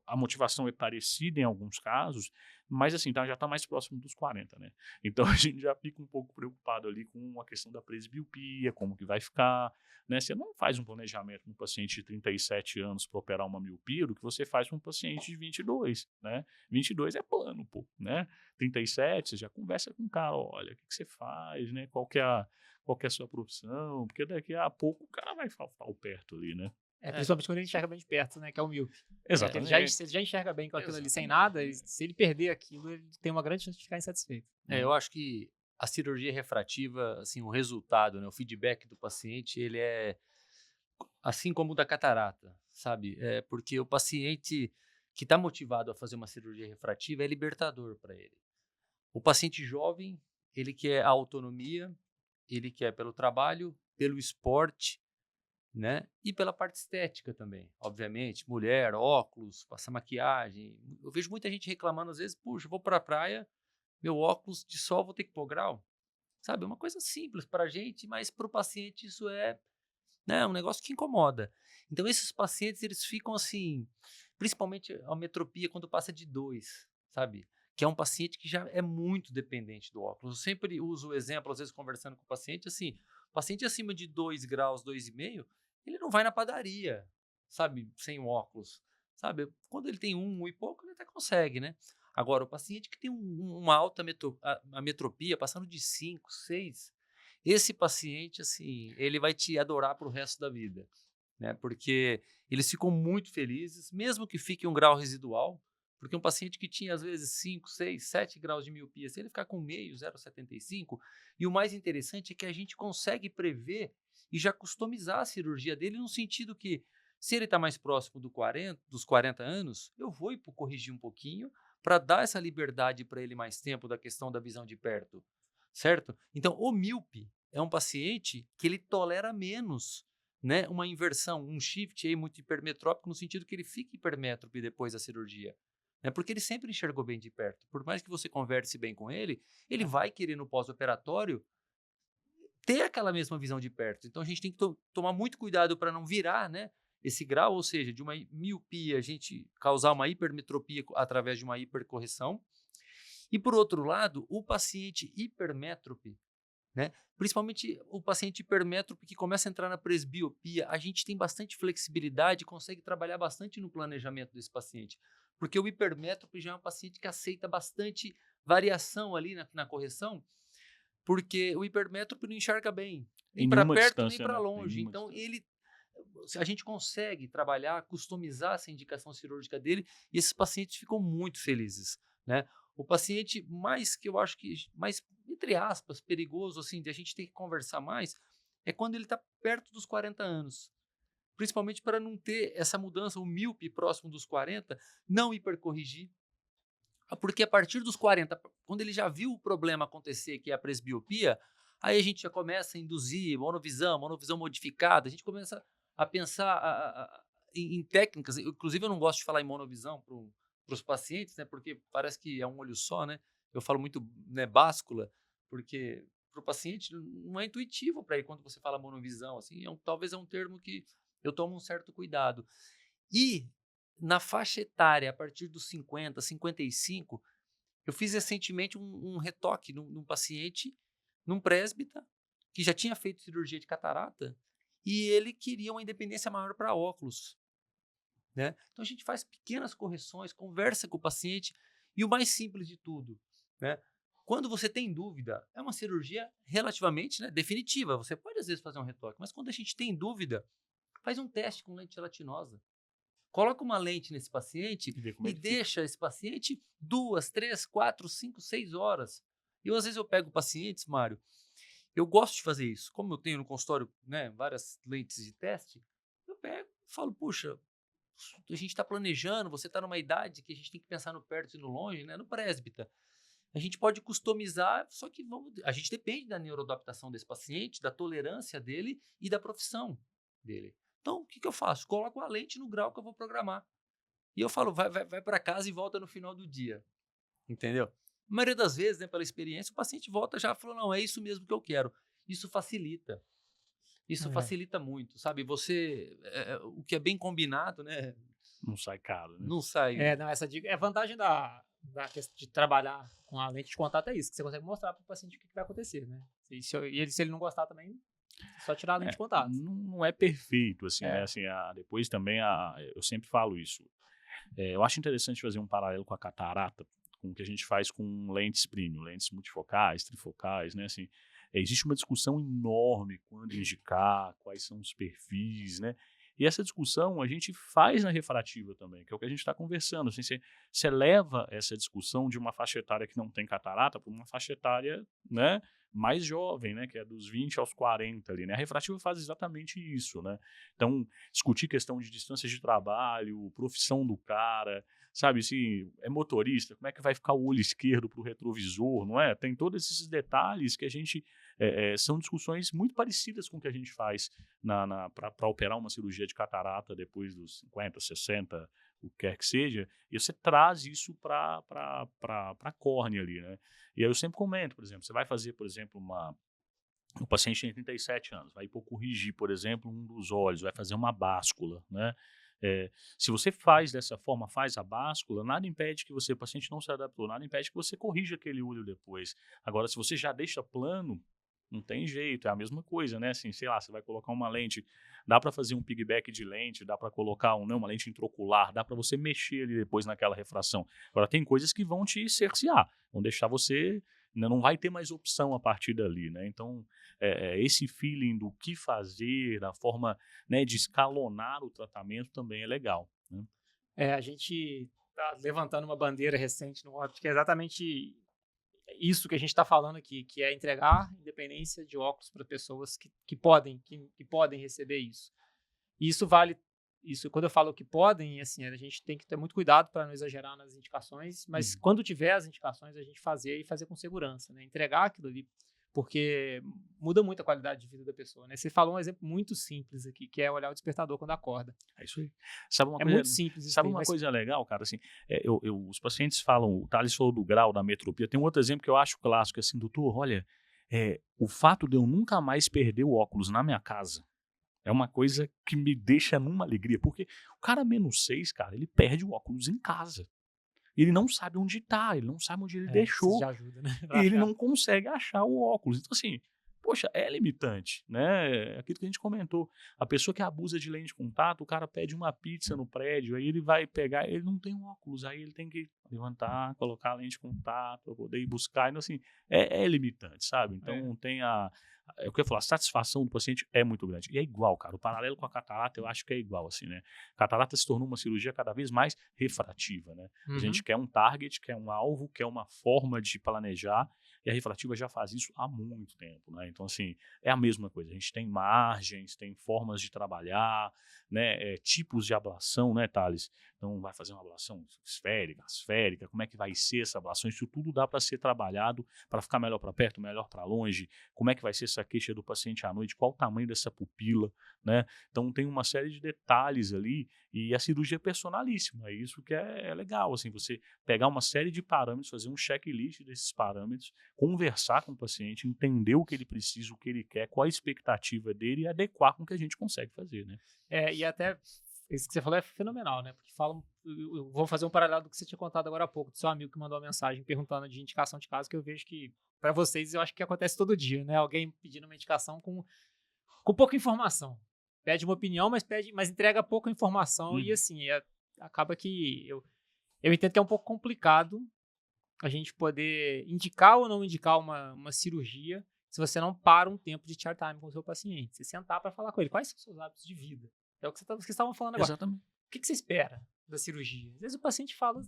a motivação é parecida em alguns casos, mas assim, já está mais próximo dos 40, né? Então a gente já fica um pouco preocupado ali com a questão da presbiopia, como que vai ficar, né? Você não faz um planejamento com um paciente de 37 anos para operar uma miopia do que você faz com um paciente de 22, né? 22 é plano, pô, né? 37, você já conversa com o cara, olha, o que você faz, né? Qual que é a sua profissão? Porque daqui a pouco o cara vai faltar o perto ali, né? Principalmente quando ele enxerga bem de perto, né? Que é o míope. Exatamente. Ele já enxerga bem com aquilo ali sem nada, se ele perder aquilo, ele tem uma grande chance de ficar insatisfeito. Eu acho que a cirurgia refrativa, assim, o resultado, né, o feedback do paciente, ele é assim como o da catarata, sabe? Porque o paciente que está motivado a fazer uma cirurgia refrativa é libertador para ele. O paciente jovem, ele quer a autonomia, ele quer pelo trabalho, pelo esporte, né? E pela parte estética também, obviamente. Mulher, óculos, passar maquiagem. Eu vejo muita gente reclamando às vezes, puxa, vou para a praia, meu óculos de sol vou ter que pôr grau. Sabe, é uma coisa simples para a gente, mas para o paciente isso é, né, um negócio que incomoda. Então esses pacientes, eles ficam assim, principalmente a metropia quando passa de 2, sabe? Que é um paciente que já é muito dependente do óculos. Eu sempre uso o exemplo, às vezes conversando com o paciente, assim, paciente acima de 2 graus, 2,5, ele não vai na padaria, sabe, sem óculos, sabe? Quando ele tem 1 e pouco, ele até consegue, né? Agora, o paciente que tem uma alta a metropia, passando de 5, 6, esse paciente, assim, ele vai te adorar para o resto da vida, né? Porque eles ficam muito felizes, mesmo que fique um grau residual, porque um paciente que tinha, às vezes, 5, 6, 7 graus de miopia, se ele ficar com meio, 0,75, e o mais interessante é que a gente consegue prever e já customizar a cirurgia dele no sentido que, se ele está mais próximo dos 40 anos, eu vou corrigir um pouquinho para dar essa liberdade para ele mais tempo da questão da visão de perto, certo? Então, o míope é um paciente que ele tolera menos, né, uma inversão, um shift aí muito hipermetrópico, no sentido que ele fica hipermétrope depois da cirurgia. Porque ele sempre enxergou bem de perto. Por mais que você converse bem com ele, ele vai querer no pós-operatório ter aquela mesma visão de perto. Então a gente tem que tomar muito cuidado para não virar, né, esse grau, ou seja, de uma miopia, a gente causar uma hipermetropia através de uma hipercorreção. E por outro lado, o paciente hipermétrope, né, principalmente o paciente hipermétrope que começa a entrar na presbiopia, a gente tem bastante flexibilidade, consegue trabalhar bastante no planejamento desse paciente. Porque o hipermétrope já é um paciente que aceita bastante variação ali na correção, porque o hipermétrope não enxerga bem, nem para perto nem para longe. Então, a gente consegue trabalhar, customizar essa indicação cirúrgica dele e esses pacientes ficam muito felizes, né? O paciente mais, que eu acho que mais, entre aspas, perigoso, assim, de a gente ter que conversar mais, é quando ele está perto dos 40 anos. Principalmente para não ter essa mudança, o míope próximo dos 40, não hipercorrigir, Porque a partir dos 40, quando ele já viu o problema acontecer, que é a presbiopia, aí a gente já começa a induzir monovisão modificada, a gente começa a pensar em técnicas. Inclusive, eu não gosto de falar em monovisão para os pacientes, né, porque parece que é um olho só, né? Eu falo muito, né, báscula, porque para o paciente não é intuitivo para ele quando você fala monovisão. Assim, talvez é um termo que eu tomo um certo cuidado. E na faixa etária, a partir dos 50, 55, eu fiz recentemente um retoque num paciente, num presbita, que já tinha feito cirurgia de catarata, e ele queria uma independência maior para óculos. Né? Então a gente faz pequenas correções, conversa com o paciente, e o mais simples de tudo, né? Quando você tem dúvida, é uma cirurgia relativamente, né, definitiva. Você pode às vezes fazer um retoque, mas quando a gente tem dúvida, faz um teste com lente gelatinosa. Coloca uma lente nesse paciente e deixa esse paciente 2, 3, 4, 5, 6 horas. Às vezes eu pego pacientes, Mário, eu gosto de fazer isso. Como eu tenho no consultório, né, várias lentes de teste, eu pego e falo, puxa, a gente está planejando, você está numa idade que a gente tem que pensar no perto e no longe, né, no presbita. A gente pode customizar, só que a gente depende da neuroadaptação desse paciente, da tolerância dele e da profissão dele. Então, o que eu faço? Coloco a lente no grau que eu vou programar. E eu falo, vai para casa e volta no final do dia. Entendeu? A maioria das vezes, né, pela experiência, o paciente volta já falando, não, é isso mesmo que eu quero. Isso facilita. Isso facilita muito, sabe? O que é bem combinado, né? Não sai caro, né? Não sai. Não, essa dica é a vantagem da questão de trabalhar com a lente de contato, é isso, que você consegue mostrar para o paciente o que vai acontecer, né? Se ele não gostar também, só tirar a lente de contato. Não é perfeito, assim, né? Assim, depois também, eu sempre falo isso. Eu acho interessante fazer um paralelo com a catarata, com o que a gente faz com lentes premium, lentes multifocais, trifocais, né? Assim, existe uma discussão enorme quando indicar, quais são os perfis, né? E essa discussão a gente faz na refrativa também, que é o que a gente está conversando. Assim, você leva essa discussão de uma faixa etária que não tem catarata para uma faixa etária, né, mais jovem, né, que é dos 20 aos 40 ali, né? A refrativa faz exatamente isso, né? Então, discutir questão de distâncias de trabalho, profissão do cara, sabe, se é motorista, como é que vai ficar o olho esquerdo para o retrovisor, não é? Tem todos esses detalhes que a gente são discussões muito parecidas com o que a gente faz para operar uma cirurgia de catarata depois dos 50, 60, o que quer que seja, e você traz isso para a córnea ali, né? E aí eu sempre comento, por exemplo, você vai fazer, por exemplo, um paciente tem 37 anos, vai corrigir, por exemplo, um dos olhos, vai fazer uma báscula, né? Se você faz dessa forma, faz a báscula, nada impede que o paciente não se adaptou, nada impede que você corrija aquele olho depois. Agora, se você já deixa plano, não tem jeito, é a mesma coisa, né? Assim, sei lá, você vai colocar uma lente, dá para fazer um piggyback de lente, dá para colocar uma lente intraocular, dá para você mexer ali depois naquela refração. Agora, tem coisas que vão te cercear, vão deixar você, não vai ter mais opção a partir dali, né? Então, esse feeling do que fazer, da forma, né, de escalonar o tratamento também é legal, né? A gente está levantando uma bandeira recente no Orbit, que é exatamente isso que a gente está falando aqui, que é entregar independência de óculos para pessoas que podem receber isso. E isso vale, quando eu falo que podem, assim, a gente tem que ter muito cuidado para não exagerar nas indicações, mas quando tiver as indicações, a gente fazer com segurança, né? Entregar aquilo ali, porque muda muito a qualidade de vida da pessoa, né? Você falou um exemplo muito simples aqui, que é olhar o despertador quando acorda. É isso aí. Sabe uma muito simples. Sabe uma coisa legal, cara? Assim, os pacientes falam, o Thales falou do grau da metropia. Tem um outro exemplo que eu acho clássico, assim, doutor, olha, o fato de eu nunca mais perder o óculos na minha casa é uma coisa que me deixa numa alegria, porque o cara -6, cara, ele perde o óculos em casa. Ele não sabe onde tá, ele não sabe onde ele deixou. Já ajuda, né? E ele não consegue achar o óculos. Então, assim, poxa, é limitante, né? É aquilo que a gente comentou. A pessoa que abusa de lente de contato, o cara pede uma pizza no prédio, aí ele vai pegar, ele não tem um óculos, aí ele tem que levantar, colocar a lente de contato para poder ir buscar. Então, assim, é limitante, sabe? Então, tem o que eu falo, a satisfação do paciente é muito grande. E é igual, cara. O paralelo com a catarata, eu acho que é igual, assim, né? A catarata se tornou uma cirurgia cada vez mais refrativa, né? A gente quer um target, quer um alvo, quer uma forma de planejar. E a refrativa já faz isso há muito tempo, né? Então, assim, é a mesma coisa. A gente tem margens, tem formas de trabalhar, né? Tipos de ablação, né, Thales? Então, vai fazer uma ablação esférica, asférica, como é que vai ser essa ablação? Isso tudo dá para ser trabalhado para ficar melhor para perto, melhor para longe. Como é que vai ser essa queixa do paciente à noite? Qual o tamanho dessa pupila, né? Então, tem uma série de detalhes ali e a cirurgia é personalíssima. É isso que é legal, assim, você pegar uma série de parâmetros, fazer um checklist desses parâmetros, conversar com o paciente, entender o que ele precisa, o que ele quer, qual a expectativa dele e adequar com o que a gente consegue fazer, né? E até isso que você falou é fenomenal, né? Porque falam, eu vou fazer um paralelo do que você tinha contado agora há pouco, do seu amigo que mandou uma mensagem perguntando de indicação de caso, que eu vejo que, para vocês, eu acho que acontece todo dia, né? Alguém pedindo uma indicação com pouca informação. Pede uma opinião, mas entrega pouca informação e assim, acaba que eu entendo que é um pouco complicado a gente poder indicar ou não indicar uma cirurgia se você não para um tempo de chart time com o seu paciente. Você sentar para falar com ele. Quais são os seus hábitos de vida? É o que vocês estavam falando agora. Exatamente. O que você espera da cirurgia? Às vezes o paciente fala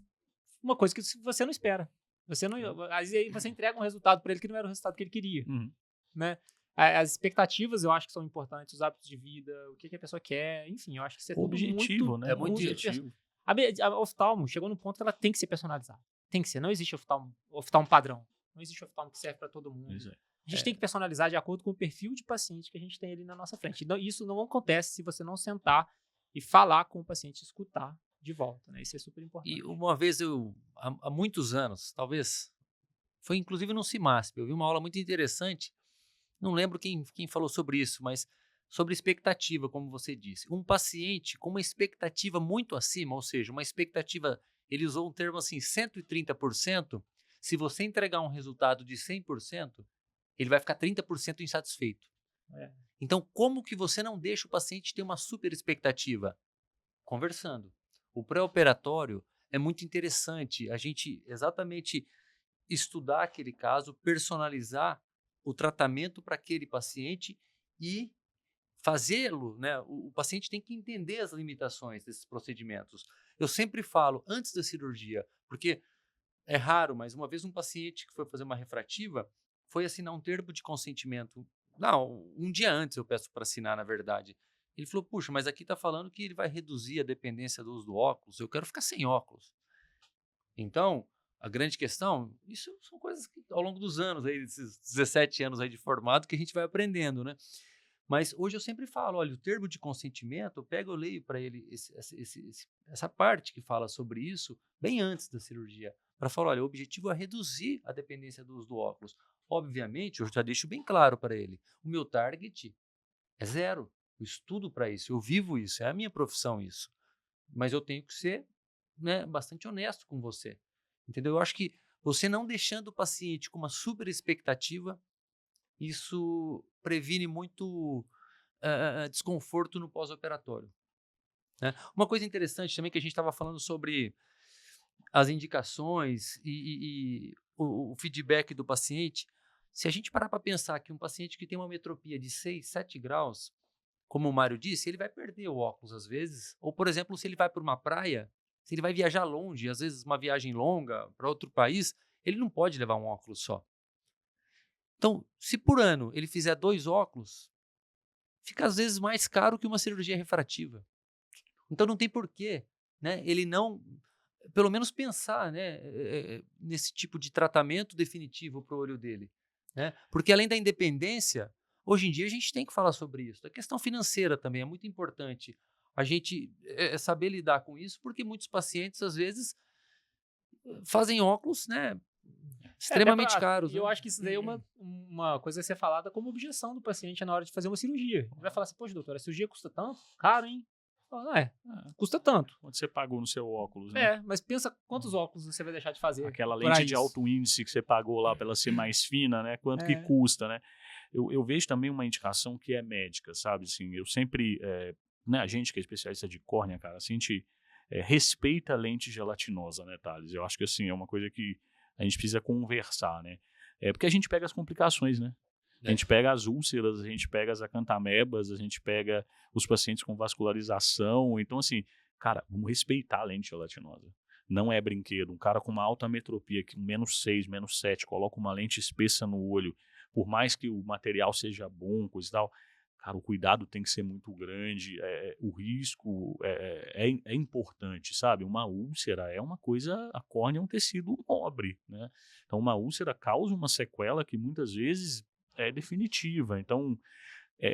uma coisa que você não espera. Às vezes você entrega um resultado para ele que não era o resultado que ele queria. Né? As expectativas eu acho que são importantes, os hábitos de vida, o que a pessoa quer, enfim, eu acho que isso é tudo objetivo, muito, né? É muito objetivo. A oftalmo chegou no ponto que ela tem que ser personalizada. Tem que ser. Não existe oftalmo padrão. Não existe oftalmo que serve para todo mundo. A gente tem que personalizar de acordo com o perfil de paciente que a gente tem ali na nossa frente. Então, isso não acontece se você não sentar e falar com o paciente, escutar de volta. Né? Isso é super importante. E uma vez há muitos anos, talvez, foi inclusive no CIMASP, eu vi uma aula muito interessante, não lembro quem falou sobre isso, mas sobre expectativa, como você disse. Um paciente com uma expectativa muito acima, ou seja, uma expectativa, ele usou um termo assim, 130%, se você entregar um resultado de 100%, ele vai ficar 30% insatisfeito. Então, como que você não deixa o paciente ter uma super expectativa? Conversando. O pré-operatório é muito interessante, a gente exatamente estudar aquele caso, personalizar o tratamento para aquele paciente e fazê-lo, né? O paciente tem que entender as limitações desses procedimentos. Eu sempre falo, antes da cirurgia, porque é raro, mas uma vez um paciente que foi fazer uma refrativa foi assinar um termo de consentimento. Não, um dia antes eu peço para assinar, na verdade. Ele falou, puxa, mas aqui está falando que ele vai reduzir a dependência do uso do óculos, eu quero ficar sem óculos. Então, a grande questão, isso são coisas que ao longo dos anos, aí, esses 17 anos aí de formado, que a gente vai aprendendo, né? Mas hoje eu sempre falo, olha, o termo de consentimento, eu leio para ele essa parte que fala sobre isso bem antes da cirurgia, para falar, olha, o objetivo é reduzir a dependência do uso do óculos. Obviamente, eu já deixo bem claro para ele, o meu target é 0, eu estudo para isso, eu vivo isso, é a minha profissão isso. Mas eu tenho que ser, né, bastante honesto com você, entendeu? Eu acho que você não deixando o paciente com uma super expectativa, isso previne muito desconforto no pós-operatório. Né? Uma coisa interessante também que a gente estava falando sobre as indicações e o feedback do paciente. Se a gente parar para pensar que um paciente que tem uma metropia de 6, 7 graus, como o Mário disse, ele vai perder o óculos às vezes. Ou, por exemplo, se ele vai para uma praia, se ele vai viajar longe, às vezes uma viagem longa para outro país, ele não pode levar um óculos só. Então, se por ano ele fizer 2 óculos, fica às vezes mais caro que uma cirurgia refrativa. Então não tem porquê, né, ele não, pelo menos pensar, né, nesse tipo de tratamento definitivo para o olho dele. Né? Porque além da independência, hoje em dia a gente tem que falar sobre isso. A questão financeira também é muito importante. A gente saber lidar com isso, porque muitos pacientes às vezes fazem óculos, né, extremamente caros. E eu acho que isso daí é uma coisa a ser falada como objeção do paciente na hora de fazer uma cirurgia. Ele vai falar assim, poxa, doutor, a cirurgia custa tanto? Caro, hein? Custa tanto. Quanto você pagou no seu óculos, né? Mas pensa quantos óculos você vai deixar de fazer. Aquela lente de alto índice que você pagou lá pra ela ser mais fina, né? Quanto que custa, né? Eu vejo também uma indicação que é médica, sabe? Assim, eu sempre, né, a gente que é especialista de córnea, cara, assim, a gente respeita a lente gelatinosa, né, Thales? Eu acho que, assim, é uma coisa que a gente precisa conversar, né? Porque a gente pega as complicações, né? A gente pega as úlceras, a gente pega as acantamebas, a gente pega os pacientes com vascularização. Então, assim, cara, vamos respeitar a lente gelatinosa. não é brinquedo. Um cara com uma alta metropia, que -6, -7, coloca uma lente espessa no olho, por mais que o material seja bom, coisa e tal, cara, o cuidado tem que ser muito grande, o risco é importante, sabe? Uma úlcera é uma coisa, a córnea é um tecido nobre, né? Então, uma úlcera causa uma sequela que muitas vezes é definitiva. Então,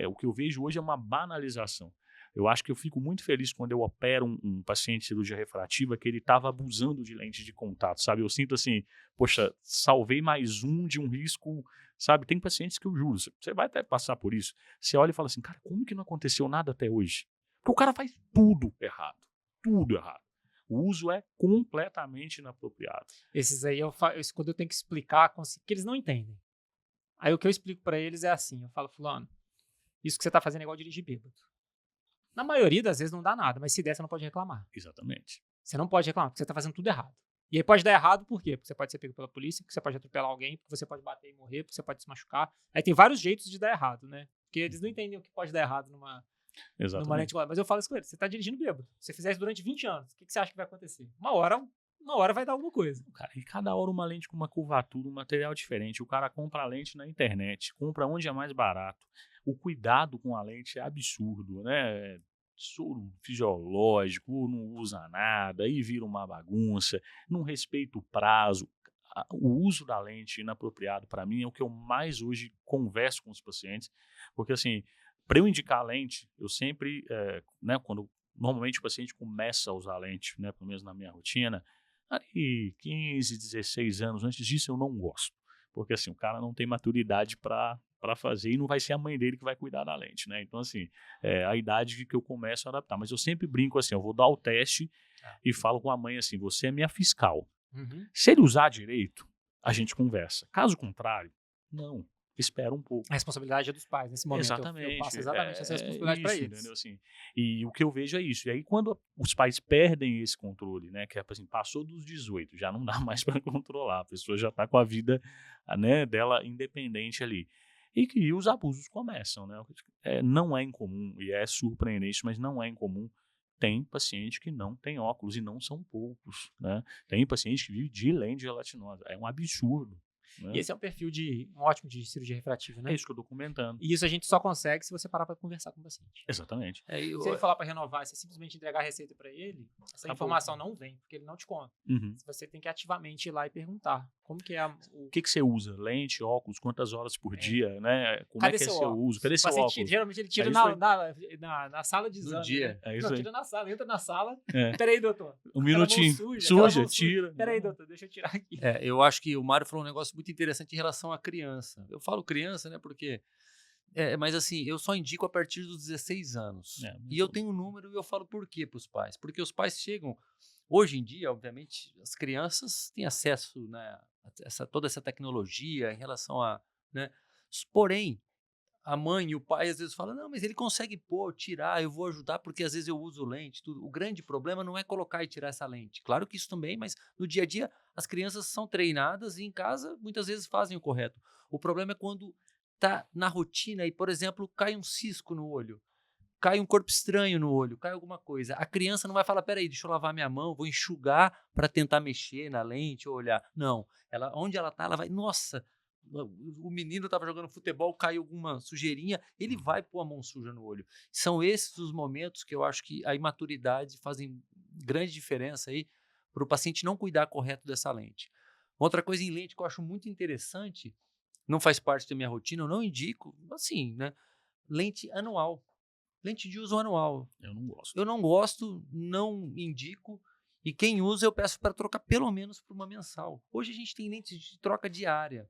o que eu vejo hoje é uma banalização. Eu acho que eu fico muito feliz quando eu opero um paciente de cirurgia refrativa que ele estava abusando de lente de contato, sabe? Eu sinto assim, poxa, salvei mais um de um risco, sabe? Tem pacientes que eu juro, você vai até passar por isso. Você olha e fala assim, cara, como que não aconteceu nada até hoje? Porque o cara faz tudo errado, tudo errado. O uso é completamente inapropriado. Esses aí, quando eu tenho que explicar, que eles não entendem. Aí o que eu explico pra eles é assim, eu falo, fulano, isso que você tá fazendo é igual dirigir bêbado. Na maioria das vezes não dá nada, mas se der, você não pode reclamar. Exatamente. Você não pode reclamar, porque você tá fazendo tudo errado. E aí pode dar errado por quê? Porque você pode ser pego pela polícia, porque você pode atropelar alguém, porque você pode bater e morrer, porque você pode se machucar. Aí tem vários jeitos de dar errado, né? Porque eles não entendem o que pode dar errado numa lente. Mas eu falo isso com eles, você tá dirigindo bêbado. Se você fizer isso durante 20 anos, o que você acha que vai acontecer? Uma hora vai dar alguma coisa. Cara, e cada hora uma lente com uma curvatura, um material diferente. O cara compra a lente na internet, compra onde é mais barato. O cuidado com a lente é absurdo, né? Soro fisiológico, não usa nada, aí vira uma bagunça, não respeita o prazo. O uso da lente inapropriado, para mim, é o que eu mais hoje converso com os pacientes, porque assim, para eu indicar a lente, eu sempre, né, quando normalmente o paciente começa a usar a lente, né, pelo menos na minha rotina, aí 15, 16 anos, antes disso eu não gosto, porque assim, o cara não tem maturidade para fazer e não vai ser a mãe dele que vai cuidar da lente, né? Então assim, a idade que eu começo a adaptar, mas eu sempre brinco assim, eu vou dar o teste e falo com a mãe assim, você é minha fiscal. Uhum. Se ele usar direito, a gente conversa. Caso contrário, não. Espera um pouco. A responsabilidade é dos pais nesse momento. Exatamente. Eu passo exatamente essa responsabilidade para eles. Entendeu? Assim, e o que eu vejo é isso. E aí, quando os pais perdem esse controle, né, que é assim, passou dos 18, já não dá mais para controlar, a pessoa já está com a vida, né, dela independente ali. E que os abusos começam, né? Não é incomum, e é surpreendente, mas não é incomum. Tem paciente que não tem óculos, e não são poucos, né? Tem paciente que vive de lente gelatinosa. É um absurdo. Né? E esse é um perfil ótimo de cirurgia refrativa, né? É isso que eu estou comentando. E isso a gente só consegue se você parar para conversar com o paciente. Exatamente. Se ele falar para renovar, você simplesmente entregar a receita para ele, essa informação não vem, porque ele não te conta. Uhum. Você tem que ativamente ir lá e perguntar. Como que é o que você usa? Lente, óculos, quantas horas por dia, né? Como Cadê é que é seu seu uso? Cadê seu óculos? Geralmente ele tira na sala de exame. No dia. Né? Não, tira na sala, entra na sala. É. Peraí, doutor. Um minutinho. Suja, tira. Peraí, doutor, deixa eu tirar aqui. Eu acho que o Mário falou um negócio muito interessante em relação à criança. Eu falo criança, né, porque... mas assim, eu só indico a partir dos 16 anos. E eu tenho um número e eu falo por quê para os pais. Porque os pais chegam... Hoje em dia, obviamente, as crianças têm acesso, né, a toda essa tecnologia em relação a... Né, porém, a mãe e o pai às vezes falam, não, mas ele consegue pôr, tirar, eu vou ajudar porque às vezes eu uso lente. Tudo. O grande problema não é colocar e tirar essa lente. Claro que isso também, mas no dia a dia as crianças são treinadas e em casa muitas vezes fazem o correto. O problema é quando está na rotina e, por exemplo, cai um cisco no olho, cai um corpo estranho no olho, cai alguma coisa. A criança não vai falar, peraí, deixa eu lavar minha mão, vou enxugar para tentar mexer na lente ou olhar. Não, onde ela está, ela vai, nossa... O menino estava jogando futebol, caiu alguma sujeirinha, ele vai pôr a mão suja no olho. São esses os momentos que eu acho que a imaturidade fazem grande diferença aí para o paciente não cuidar correto dessa lente. Outra coisa em lente que eu acho muito interessante, não faz parte da minha rotina, eu não indico, assim, né? Lente anual. Lente de uso anual. Eu não gosto. Eu não gosto, não indico. E quem usa eu peço para trocar pelo menos por uma mensal. Hoje a gente tem lentes de troca diária.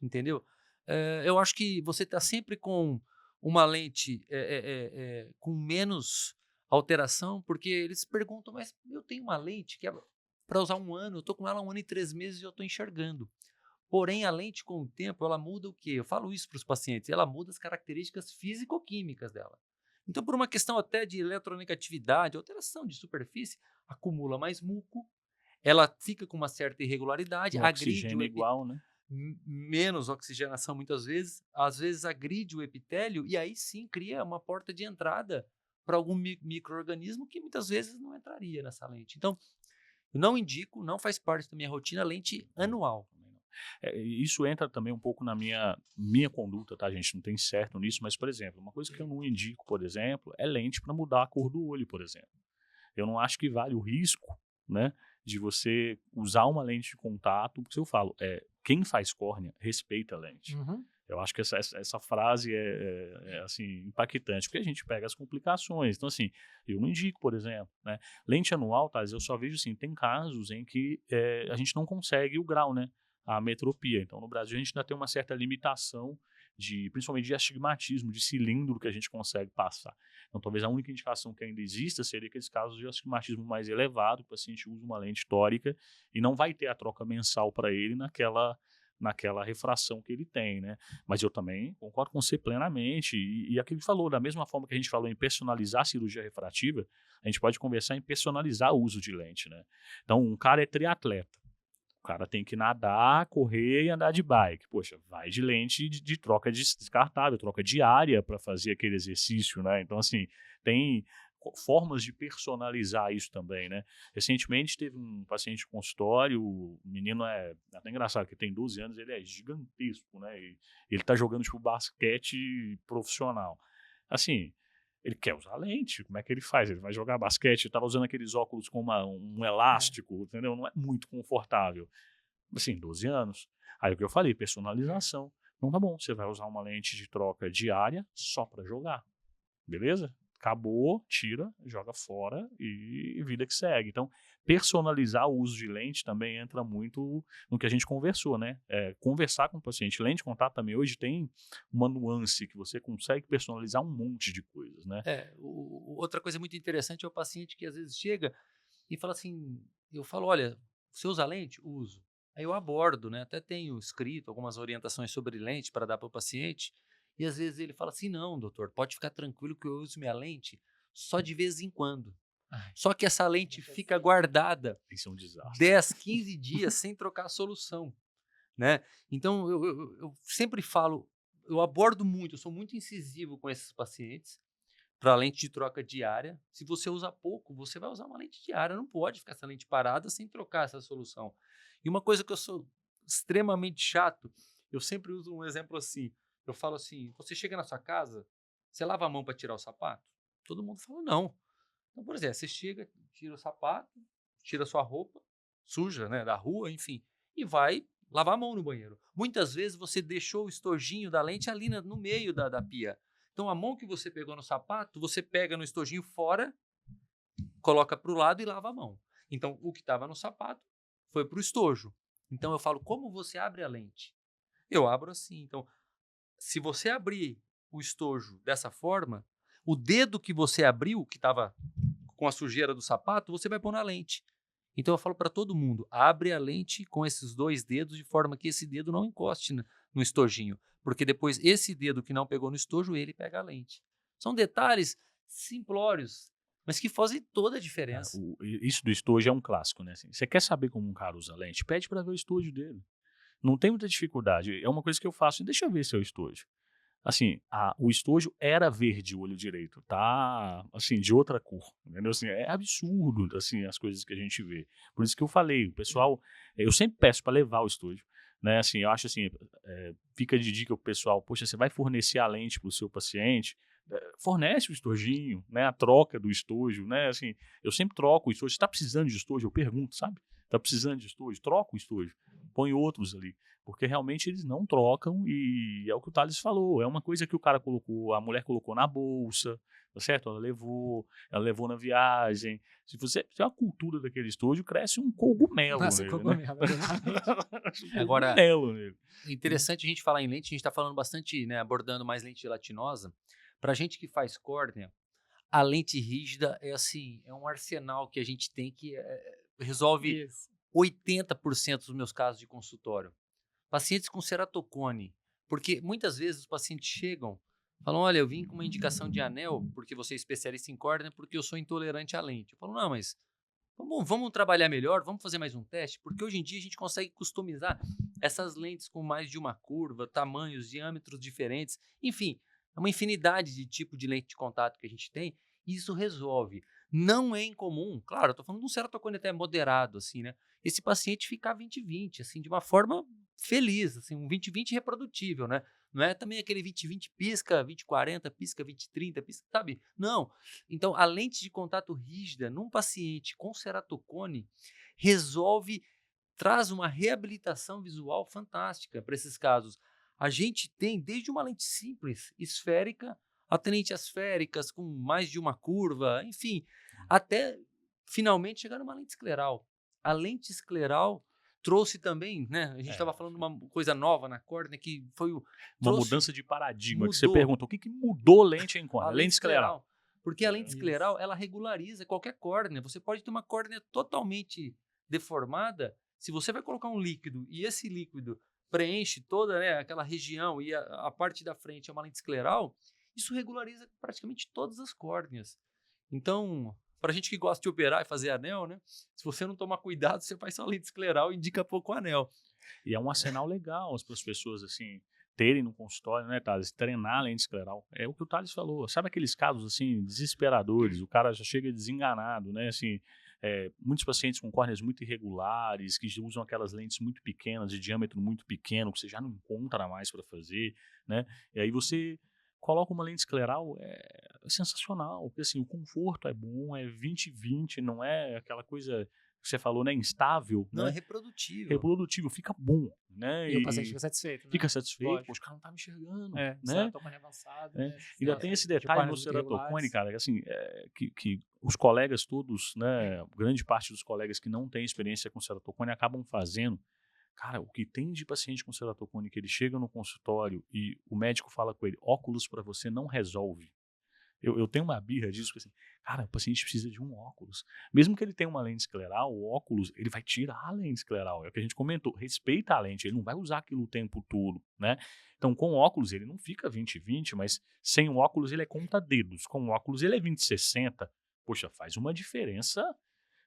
Entendeu? Eu acho que você está sempre com uma lente com menos alteração, porque eles perguntam, mas eu tenho uma lente que é para usar 1 ano, eu estou com ela 1 ano e 3 meses e eu estou enxergando. Porém, a lente com o tempo, ela muda o quê? Eu falo isso para os pacientes, ela muda as características físico-químicas dela. Então, por uma questão até de eletronegatividade, alteração de superfície, acumula mais muco, ela fica com uma certa irregularidade, agride o igual, né? Menos oxigenação muitas vezes, às vezes agride o epitélio e aí sim cria uma porta de entrada para algum micro-organismo que muitas vezes não entraria nessa lente. Então, Eu não indico, não faz parte da minha rotina, lente anual. Isso entra também um pouco na minha conduta, tá, gente? Não tem certo nisso, mas, por exemplo, uma coisa que eu não indico, por exemplo, é lente para mudar a cor do olho, por exemplo. Eu não acho que vale o risco, né, de você usar uma lente de contato, porque eu falo, quem faz córnea respeita a lente. Eu acho que essa frase assim, impactante, porque a gente pega as complicações. Então, assim, eu não indico, por exemplo, né? Lente anual, Thales, eu só vejo assim, tem casos em que a gente não consegue o grau, né? A metropia. Então, no Brasil, a gente ainda tem uma certa limitação, principalmente de astigmatismo, de cilindro que a gente consegue passar. Então, talvez a única indicação que ainda exista seria aqueles casos de astigmatismo mais elevado, que o paciente usa uma lente tórica e não vai ter a troca mensal para ele naquela refração que ele tem, né? Mas eu também concordo com você plenamente. E aquilo que falou, da mesma forma que a gente falou em personalizar a cirurgia refrativa, a gente pode conversar em personalizar o uso de lente, né? Então, um cara é triatleta. O cara tem que nadar, correr e andar de bike. Poxa, vai de lente de troca descartável, troca diária para fazer aquele exercício, né? Então, assim, tem formas de personalizar isso também, né? Recentemente teve um paciente de consultório, o menino é até engraçado, que tem 12 anos, ele é gigantesco, né? E ele tá jogando, tipo, basquete profissional. Assim, ele quer usar lente, como é que ele faz? Ele vai jogar basquete, estava usando aqueles óculos com um elástico, entendeu? Não é muito confortável. Assim, 12 aos. Aí o que eu falei, personalização. Então tá bom, você vai usar uma lente de troca diária só para jogar, beleza? Acabou, tira, joga fora e vida que segue. Então, personalizar o uso de lente também entra muito no que a gente conversou, né? Conversar com o paciente. Lente de contato também hoje tem uma nuance que você consegue personalizar um monte de coisas, né? Outra coisa muito interessante é o paciente que às vezes chega e fala assim, eu falo, olha, você usa lente? Uso. Aí eu abordo, né? Até tenho escrito algumas orientações sobre lente para dar para o paciente. E às vezes ele fala assim, não, doutor, pode ficar tranquilo que eu uso minha lente só de vez em quando. Só que essa lente fica guardada Isso é um desastre. 10, 15 dias sem trocar a solução, né? Então eu sempre falo, eu abordo muito, eu sou muito incisivo com esses pacientes para lente de troca diária. Se você usa pouco, você vai usar uma lente diária, não pode ficar essa lente parada sem trocar essa solução. E uma coisa que eu sou extremamente chato, eu sempre uso um exemplo assim, eu falo assim, você chega na sua casa, você lava a mão para tirar o sapato? Todo mundo fala não. Então, por exemplo, você chega, tira o sapato, tira a sua roupa, suja, né, da rua, enfim, e vai lavar a mão no banheiro. Muitas vezes você deixou o estojinho da lente ali no meio da pia. Então, a mão que você pegou no sapato, você pega no estojinho fora, coloca para o lado e lava a mão. Então, o que estava no sapato foi para o estojo. Então, eu falo, como você abre a lente? Eu abro assim. Então, se você abrir o estojo dessa forma, o dedo que você abriu, que estava com a sujeira do sapato, você vai pôr na lente. Então eu falo para todo mundo, abre a lente com esses 2 dedos de forma que esse dedo não encoste no estojinho, porque depois esse dedo que não pegou no estojo, ele pega a lente. São detalhes simplórios, mas que fazem toda a diferença. Isso do estojo é um clássico, né? Assim, você quer saber como um cara usa lente? Pede para ver o estojo dele. Não tem muita dificuldade. É uma coisa que eu faço. Deixa eu ver seu estojo. Assim, o estojo era verde, o olho direito. Tá, assim, de outra cor. Entendeu? Assim, é absurdo, assim, as coisas que a gente vê. Por isso que eu falei, o pessoal... Eu sempre peço para levar o estojo. Né? Assim, eu acho assim, fica de dica pro pessoal, poxa, você vai fornecer a lente pro seu paciente, fornece o estojinho, né? A troca do estojo, né? Assim, eu sempre troco o estojo. Você está precisando de estojo? Eu pergunto, sabe? Está precisando de estojo? Troca o estojo. Põe outros ali. Porque realmente eles não trocam e é o que o Thales falou. É uma coisa que o cara colocou, a mulher colocou na bolsa, tá certo? Ela levou na viagem. Se você tiver a cultura daquele estojo, cresce um cogumelo. Nossa, nele, cogumelo, né? Agora, nele. interessante a gente falar em lente, a gente está falando bastante, né, abordando mais lente gelatinosa. Para gente que faz córnea, a lente rígida é assim, é um arsenal que a gente tem que resolve 80% dos meus casos de consultório. Pacientes com ceratocone, porque muitas vezes os pacientes chegam, falam, olha, eu vim com uma indicação de anel, porque você é especialista em córnea, porque eu sou intolerante à lente. Eu falo, não, mas vamos trabalhar melhor, vamos fazer mais um teste, porque hoje em dia a gente consegue customizar essas lentes com mais de uma curva, tamanhos, diâmetros diferentes, enfim, é uma infinidade de tipo de lente de contato que a gente tem, e isso resolve. não é incomum, claro, eu estou falando de um ceratocone até moderado, assim, né? Esse paciente ficar 20/20, assim, de uma forma feliz, assim, um 20/20 reprodutível, né? Não é também aquele 20/20 pisca, 20/40, pisca, 20/30, pisca, sabe? Não. Então, a lente de contato rígida num paciente com ceratocone resolve, traz uma reabilitação visual fantástica para esses casos. A gente tem desde uma lente simples, esférica, até lentes asféricas com mais de uma curva, enfim, até finalmente chegar numa lente escleral. A lente escleral trouxe também, né? A gente estava falando de uma coisa nova na córnea que foi o Uma trouxe, mudança de paradigma, que você mudou pergunta, o que mudou lente em a córnea? lente Lente escleral. escleral. Porque a lente Isso. escleral, ela regulariza qualquer córnea. Você pode ter uma córnea totalmente deformada. Se você vai colocar um líquido e esse líquido preenche toda, né, aquela região e a parte da frente é uma lente escleral, isso regulariza praticamente todas as córneas. Então, para a gente que gosta de operar e fazer anel, né, se você não tomar cuidado, você faz só lente escleral e indica pouco anel. E é um arsenal legal para as pessoas, assim, terem no consultório, né, Thales? Treinar a lente escleral. É o que o Thales falou. Sabe aqueles casos, assim, desesperadores? O cara já chega desenganado, né? Assim, muitos pacientes com córneas muito irregulares, que usam aquelas lentes muito pequenas, de diâmetro muito pequeno, que você já não encontra mais para fazer, né? E aí você coloca uma lente escleral, é sensacional, porque assim, o conforto é bom, é 20/20, não é aquela coisa que você falou, né, instável, Não, é né? reprodutível. Reprodutivo, fica bom, né? E o paciente fica satisfeito, né? Fica satisfeito, Lógico. poxa, o cara não tá me enxergando, É, né? ceratocone avançado, É. né? Ainda tem esse detalhe no ceratocone, cara, que, assim, que os colegas todos, né, grande parte dos colegas que não têm experiência com ceratocone acabam fazendo. Cara, o que tem de paciente com ceratocone que ele chega no consultório e o médico fala com ele, óculos para você não resolve. Eu tenho uma birra disso, porque assim, cara, o paciente precisa de um óculos. Mesmo que ele tenha uma lente escleral, o óculos, ele vai tirar a lente escleral. É o que a gente comentou, respeita a lente, ele não vai usar aquilo o tempo todo, né? Então, com óculos, ele não fica 20/20, mas sem o óculos, ele é conta-dedos. Com o óculos, ele é 20/60. Poxa, faz uma diferença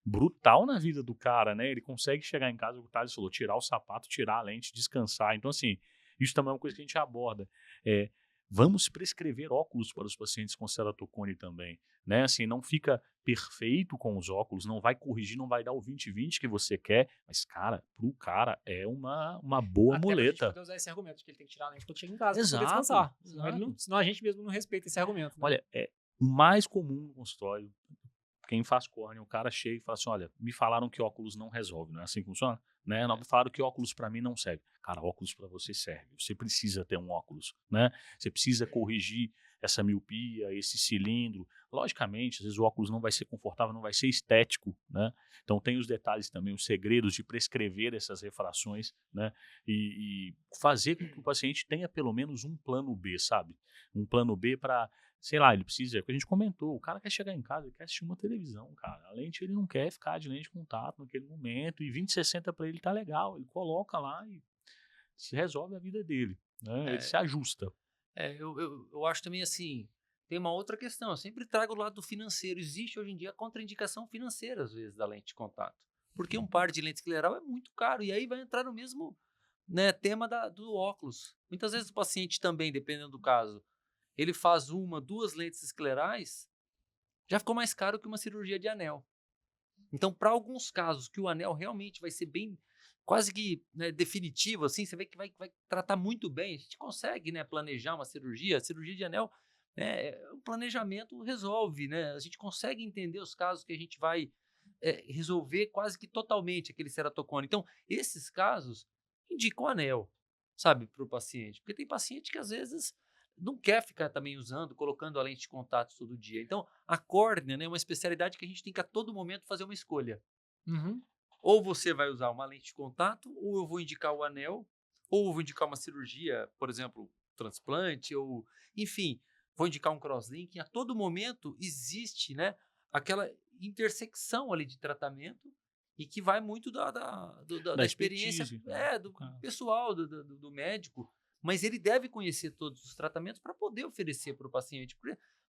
brutal na vida do cara, né? Ele consegue chegar em casa, o Thales falou, tirar o sapato, tirar a lente, descansar. Então, assim, isso também é uma coisa que a gente aborda. Vamos prescrever óculos para os pacientes com ceratocone também, né? Assim, não fica perfeito com os óculos, não vai corrigir, não vai dar o 20/20 que você quer, mas, cara, pro cara é uma boa Até pra gente muleta. poder usar esse argumento de que ele tem que tirar a lente quando chega em casa pra Exato, poder descansar. exato. Senão a gente mesmo não respeita esse argumento, né? Olha, o mais comum no consultório, quem faz córnea, o cara chega e fala assim, olha, me falaram que óculos não resolve, não é assim que funciona? Né? Não, me falaram que óculos para mim não serve. Cara, óculos para você serve. Você precisa ter um óculos, né? Você precisa corrigir essa miopia, esse cilindro. Logicamente, às vezes o óculos não vai ser confortável, não vai ser estético, né? Então tem os detalhes também, os segredos de prescrever essas refrações, né? E fazer com que o paciente tenha pelo menos um plano B, sabe? Um plano B para, sei lá, ele precisa, é o que a gente comentou, o cara quer chegar em casa, ele quer assistir uma televisão, cara. A lente, ele não quer ficar de lente de contato naquele momento, e 20/60 para ele tá legal, ele coloca lá e se resolve a vida dele, né? Ele se ajusta. Eu acho também assim, tem uma outra questão, eu sempre trago o lado financeiro. Existe hoje em dia contraindicação financeira, às vezes, da lente de contato. Porque um par de lente escleral é muito caro, e aí vai entrar no mesmo, né, tema do óculos. Muitas vezes o paciente também, dependendo do caso, ele faz uma, duas lentes esclerais, já ficou mais caro que uma cirurgia de anel. Então, para alguns casos que o anel realmente vai ser bem, quase que, né, definitivo, assim, você vê que vai tratar muito bem, a gente consegue, né, planejar uma cirurgia. A cirurgia de anel, o planejamento resolve, né? A gente consegue entender os casos que a gente vai resolver quase que totalmente aquele ceratocone. Então, esses casos indicam anel, sabe, para o paciente. Porque tem paciente que às vezes não quer ficar também usando, colocando a lente de contato todo dia. Então, a córnea, né, é uma especialidade que a gente tem que a todo momento fazer uma escolha. Uhum. Ou você vai usar uma lente de contato, ou eu vou indicar o anel, ou eu vou indicar uma cirurgia, por exemplo, transplante, ou enfim, vou indicar um crosslinking. A todo momento existe, né, aquela intersecção ali de tratamento, e que vai muito da experiência expertise, né? do pessoal, do médico. Mas ele deve conhecer todos os tratamentos para poder oferecer para o paciente.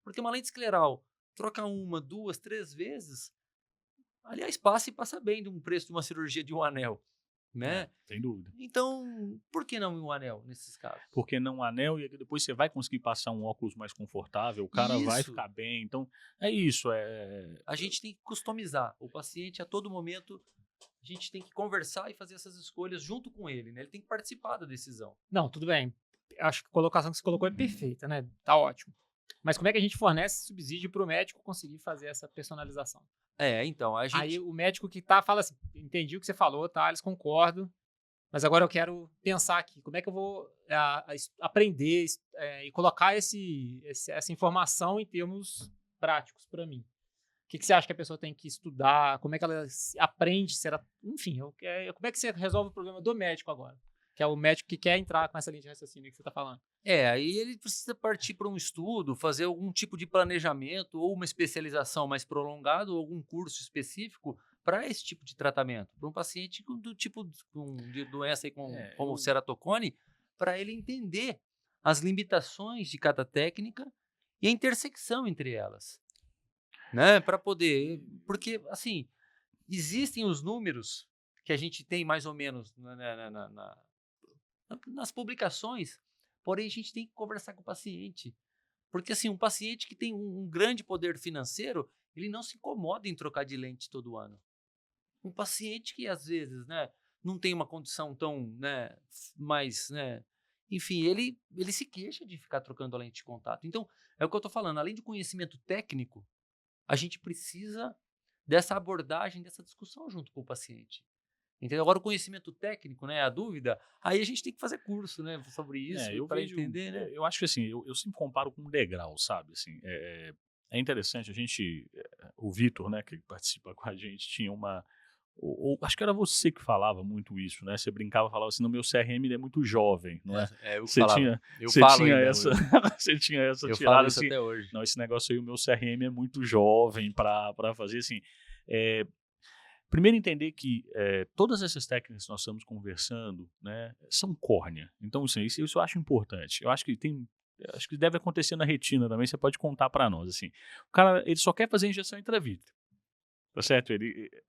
Porque uma lente escleral, troca uma, duas, três vezes, aliás, passa e passa bem de um preço de uma cirurgia de um anel, né? Sem dúvida. Então, por que não um anel nesses casos? Porque não um anel e depois você vai conseguir passar um óculos mais confortável, o cara vai Isso. ficar bem. Então, é isso. A gente tem que customizar o paciente a todo momento. A gente tem que conversar e fazer essas escolhas junto com ele, né? Ele tem que participar da decisão. Não, tudo bem. Acho que a colocação que você colocou é perfeita, né? Tá ótimo. Mas como é que a gente fornece subsídio para o médico conseguir fazer essa personalização? Então, a gente... Aí o médico que fala assim, entendi o que você falou, tá? Eles concordam, mas agora eu quero pensar aqui, como é que eu vou aprender e colocar essa informação em termos práticos para mim? O que você acha que a pessoa tem que estudar? Como é que ela aprende? Enfim, como é que você resolve o problema do médico agora? Que é o médico que quer entrar com essa linha de raciocínio que você está falando. Aí ele precisa partir para um estudo, fazer algum tipo de planejamento ou uma especialização mais prolongada ou algum curso específico para esse tipo de tratamento. Para um paciente do tipo de doença aí como o ceratocone, para ele entender as limitações de cada técnica e a intersecção entre elas. Né? Para poder... Porque, assim, existem os números que a gente tem mais ou menos nas publicações, porém a gente tem que conversar com o paciente. Porque assim, um paciente que tem um grande poder financeiro, ele não se incomoda em trocar de lente todo ano. Um paciente que às vezes, né, não tem uma condição tão, né, mais, né, enfim, ele se queixa de ficar trocando a lente de contato. Então, é o que eu estou falando, além de conhecimento técnico, a gente precisa dessa abordagem, dessa discussão junto com o paciente. Entendeu? Agora o conhecimento técnico, né, a dúvida, aí a gente tem que fazer curso, né, sobre isso, para entender, né? Eu acho que assim, eu sempre comparo com um degrau, sabe? Assim, é interessante, o Vitor, né, que participa com a gente, tinha acho que era você que falava muito isso, né? Você brincava, falava assim, no meu CRM ele é muito jovem, não é? Você tinha essa tirada assim, até hoje. Não, esse negócio aí, o meu CRM é muito jovem para fazer assim. Primeiro entender que todas essas técnicas que nós estamos conversando, né, são córnea. Então, assim, isso eu acho importante. Eu acho que deve acontecer na retina também, você pode contar para nós. Assim, o cara ele só quer fazer injeção intravítrea. Tá certo?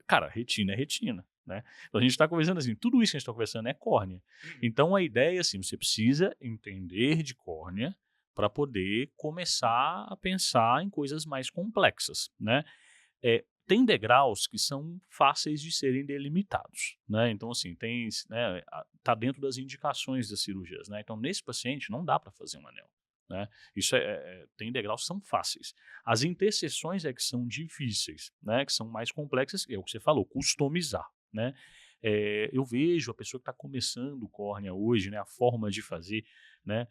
Cara, retina é retina, né? Então a gente está conversando assim, tudo isso que a gente está conversando é córnea. Então a ideia é assim, você precisa entender de córnea para poder começar a pensar em coisas mais complexas, né? Tem degraus que são fáceis de serem delimitados, né? Então assim, tá dentro das indicações das cirurgias, né? Então nesse paciente não dá para fazer um anel. Né? Isso tem degraus que são fáceis. As interseções é que são difíceis, né? Que são mais complexas, é o que você falou, customizar. Né? Eu vejo a pessoa que está começando córnea hoje, né? A forma de fazer, né?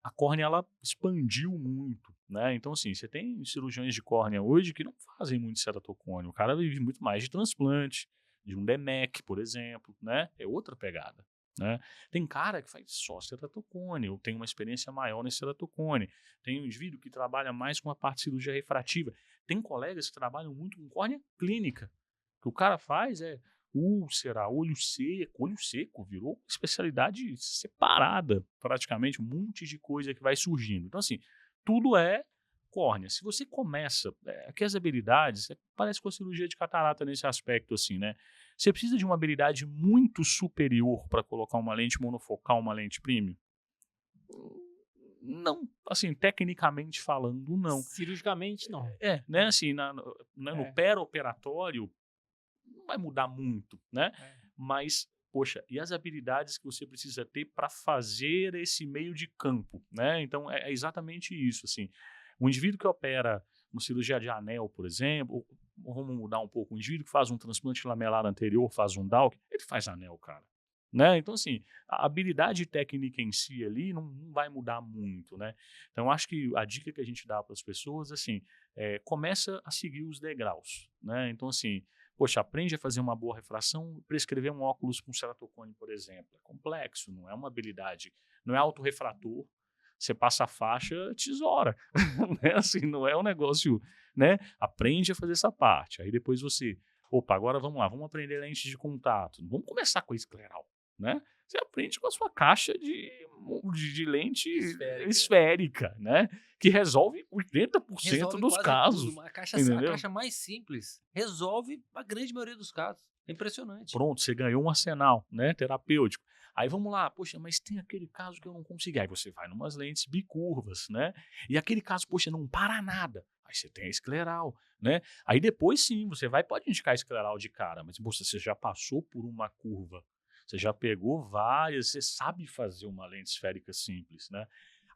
A córnea ela expandiu muito. Né? Então, assim, você tem cirurgiões de córnea hoje que não fazem muito ceratocone. O cara vive muito mais de transplante, de um DMEC, por exemplo. Né? É outra pegada. Né? Tem cara que faz só ceratocone, ou tem uma experiência maior nesse ceratocone. Tem um indivíduo que trabalha mais com a parte de cirurgia refrativa. Tem colegas que trabalham muito com córnea clínica. O que o cara faz é úlcera, olho seco, virou especialidade separada, praticamente, um monte de coisa que vai surgindo. Então, assim, tudo é córnea. Se você começa, aqui as habilidades, parece com a cirurgia de catarata nesse aspecto, assim, né? Você precisa de uma habilidade muito superior para colocar uma lente monofocal, uma lente premium? Não, assim, tecnicamente falando, não. Cirurgicamente, não. Né, assim, no pré-operatório, não vai mudar muito, né? Mas, poxa, e as habilidades que você precisa ter para fazer esse meio de campo, né? Então, é exatamente isso, assim. Um indivíduo que opera uma cirurgia de anel, por exemplo, vamos mudar um pouco, um indivíduo que faz um transplante lamelar anterior, faz um DALC, ele faz anel, cara. Né? Então, assim, a habilidade técnica em si ali não vai mudar muito, né? Então, eu acho que a dica que a gente dá para as pessoas, assim, começa a seguir os degraus, né? Então, assim, poxa, aprende a fazer uma boa refração, prescrever um óculos com ceratocone, por exemplo. É complexo, não é uma habilidade, não é autorrefrator. Você passa a faixa, tesoura, né? Assim, não é um negócio, né? Aprende a fazer essa parte. Aí depois você, agora vamos lá, vamos aprender lente de contato. Vamos começar com a escleral, né? Você aprende com a sua caixa de lente esférica, né? Que resolve 80% dos casos. A caixa mais simples resolve a grande maioria dos casos. É impressionante. Pronto, você ganhou um arsenal, né, terapêutico. Aí vamos lá, poxa, mas tem aquele caso que eu não consegui. Aí você vai numas lentes bicurvas, né? E aquele caso, poxa, não para nada. Aí você tem a escleral, né? Aí depois sim, você pode indicar a escleral de cara, mas poxa, você já passou por uma curva, você já pegou várias, você sabe fazer uma lente esférica simples, né?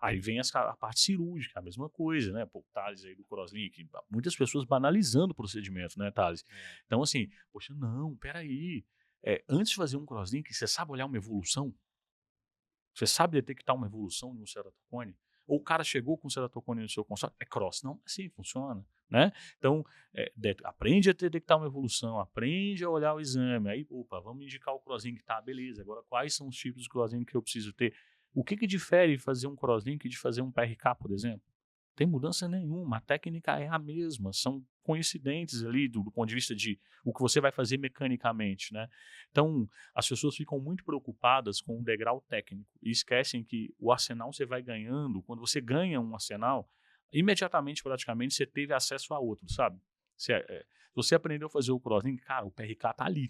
Aí vem a parte cirúrgica, a mesma coisa, né? Pô, o Thales aí do Crosslink, muitas pessoas banalizando o procedimento, né, Thales? Então, assim, poxa, não, peraí. Antes de fazer um crosslink, você sabe olhar uma evolução? Você sabe detectar uma evolução de um ceratocone? Ou o cara chegou com ceratocone no seu consultório? É cross. Não, assim funciona, né? Então, aprende a detectar uma evolução, aprende a olhar o exame. Aí, opa, vamos indicar o crosslink. Tá, beleza. Agora, quais são os tipos de crosslink que eu preciso ter? O que difere fazer um crosslink de fazer um PRK, por exemplo? Tem mudança nenhuma, a técnica é a mesma, são coincidentes ali do ponto de vista de o que você vai fazer mecanicamente, né? Então, as pessoas ficam muito preocupadas com o degrau técnico e esquecem que o arsenal você vai ganhando, quando você ganha um arsenal, imediatamente, praticamente, você teve acesso a outro, sabe? Você aprendeu a fazer o crosslink, cara, o PRK tá ali,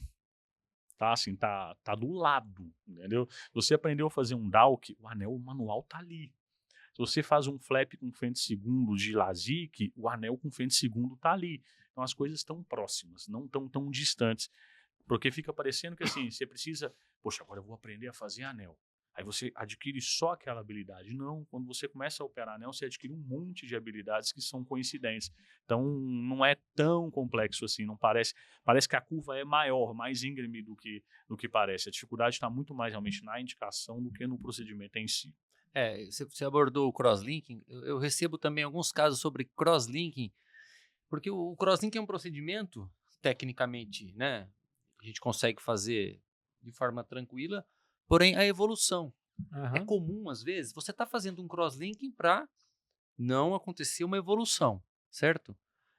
tá assim, tá do lado, entendeu? Você aprendeu a fazer um DALK, o anel manual tá ali. Se você faz um flap com fente segundo de LASIK, o anel com fente segundo está ali. Então as coisas estão próximas, não estão tão distantes. Porque fica parecendo que assim, você precisa, poxa, agora eu vou aprender a fazer anel. Aí você adquire só aquela habilidade. Não, quando você começa a operar anel, você adquire um monte de habilidades que são coincidentes. Então não é tão complexo assim, não parece. Parece que a curva é maior, mais íngreme do que parece. A dificuldade está muito mais realmente na indicação do que no procedimento em si. Você abordou o crosslinking. Eu recebo também alguns casos sobre crosslinking, porque o crosslinking é um procedimento, tecnicamente, né? A gente consegue fazer de forma tranquila, porém a evolução. É comum, às vezes, você está fazendo um crosslinking para não acontecer uma evolução, certo?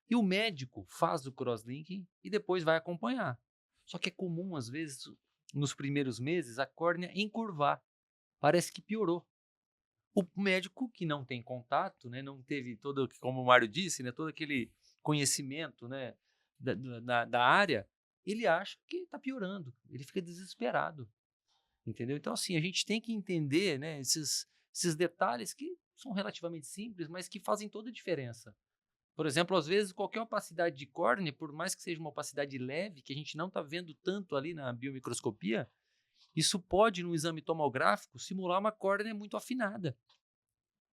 E o médico faz o crosslinking e depois vai acompanhar. Só que é comum, às vezes, nos primeiros meses, a córnea encurvar. Parece que piorou. O médico que não tem contato, né, não teve todo, como o Mário disse, né, todo aquele conhecimento, né, da área, ele acha que está piorando, ele fica desesperado, entendeu? Então, assim, a gente tem que entender, né, esses detalhes que são relativamente simples, mas que fazem toda a diferença. Por exemplo, às vezes, qualquer opacidade de córnea, por mais que seja uma opacidade leve, que a gente não está vendo tanto ali na biomicroscopia, isso pode, no exame tomográfico, simular uma córnea muito afinada.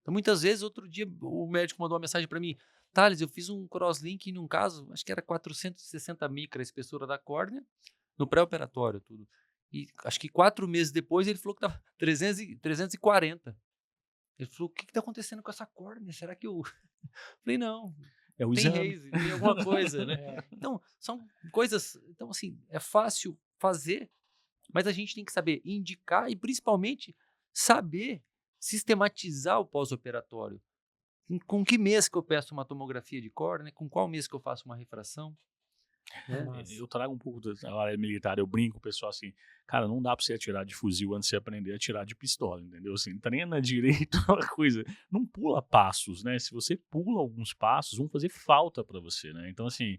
Então, muitas vezes, outro dia, o médico mandou uma mensagem para mim: Thales, eu fiz um crosslink num caso, acho que era 460 micra a espessura da córnea, no pré-operatório, tudo. E acho que 4 meses depois ele falou que estava 340. Ele falou: o que está acontecendo com essa córnea? Será que eu. Falei: não. É o Tem exame. haze, tem alguma coisa, né? Então, são coisas. Então, assim, é fácil fazer, mas a gente tem que saber indicar e, principalmente, saber sistematizar o pós-operatório. Com que mês que eu peço uma tomografia de córnea? Com qual mês que eu faço uma refração? Eu trago um pouco da área militar, eu brinco com o pessoal assim, cara, não dá pra você atirar de fuzil antes de você aprender a atirar de pistola, entendeu? Assim, treina direito uma coisa, não pula passos, né? Se você pula alguns passos, vão fazer falta pra você, né? Então, assim,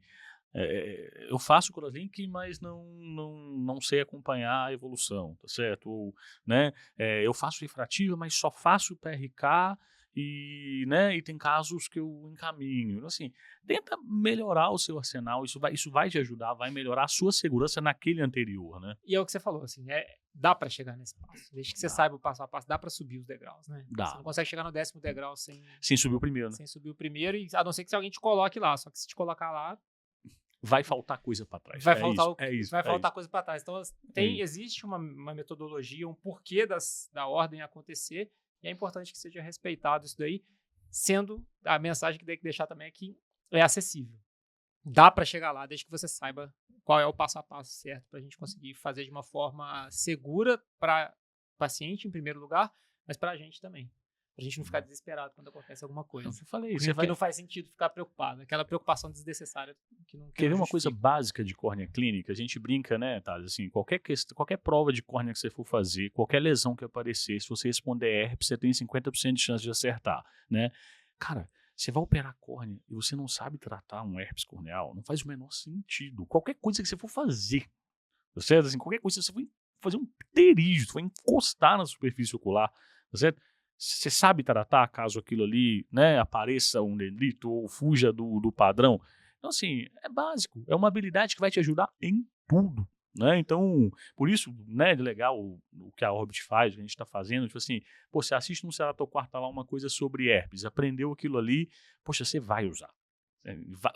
eu faço crosslink, mas não sei acompanhar a evolução, tá certo? Ou, né, eu faço refrativa, mas só faço PRK e tem casos que eu encaminho. Então, assim, tenta melhorar o seu arsenal, isso vai te ajudar, vai melhorar a sua segurança naquele anterior, né? E é o que você falou, assim, dá pra chegar nesse passo. Desde que você saiba o passo a passo, dá pra subir os degraus, né? Dá. Você não consegue chegar no 10º degrau sem subir o primeiro, né? sem subir o primeiro, a não ser que alguém te coloque lá. Só que se te colocar lá, vai faltar coisa para trás. Vai faltar faltar coisa para trás. Então, existe uma metodologia, um porquê da ordem acontecer, e é importante que seja respeitado isso daí, sendo a mensagem que tem que deixar também é que é acessível. Dá para chegar lá, desde que você saiba qual é o passo a passo certo para a gente conseguir fazer de uma forma segura para o paciente, em primeiro lugar, mas para a gente também. Pra gente não ficar desesperado quando acontece alguma coisa. Eu falei, porque não faz sentido ficar preocupado. Aquela preocupação desnecessária que não Quer ver uma justifica. coisa básica de córnea clínica? A gente brinca, né, Thales? Assim, qualquer prova de córnea que você for fazer, qualquer lesão que aparecer, se você responder herpes, você tem 50% de chance de acertar, né? Cara, você vai operar a córnea e você não sabe tratar um herpes corneal, não faz o menor sentido. Qualquer coisa que você for fazer, tá certo? Assim, qualquer coisa, você foi fazer um pterígio, foi encostar na superfície ocular, tá certo? Você sabe tratar caso aquilo ali, né, apareça um dendrito ou fuja do padrão. Então, assim, é básico, é uma habilidade que vai te ajudar em tudo, né? Então, por isso, né, de legal o que a Orbit faz, o que a gente está fazendo, tipo assim, pô, você assiste no Ceratoquarta lá uma coisa sobre herpes, aprendeu aquilo ali, poxa, você vai usar.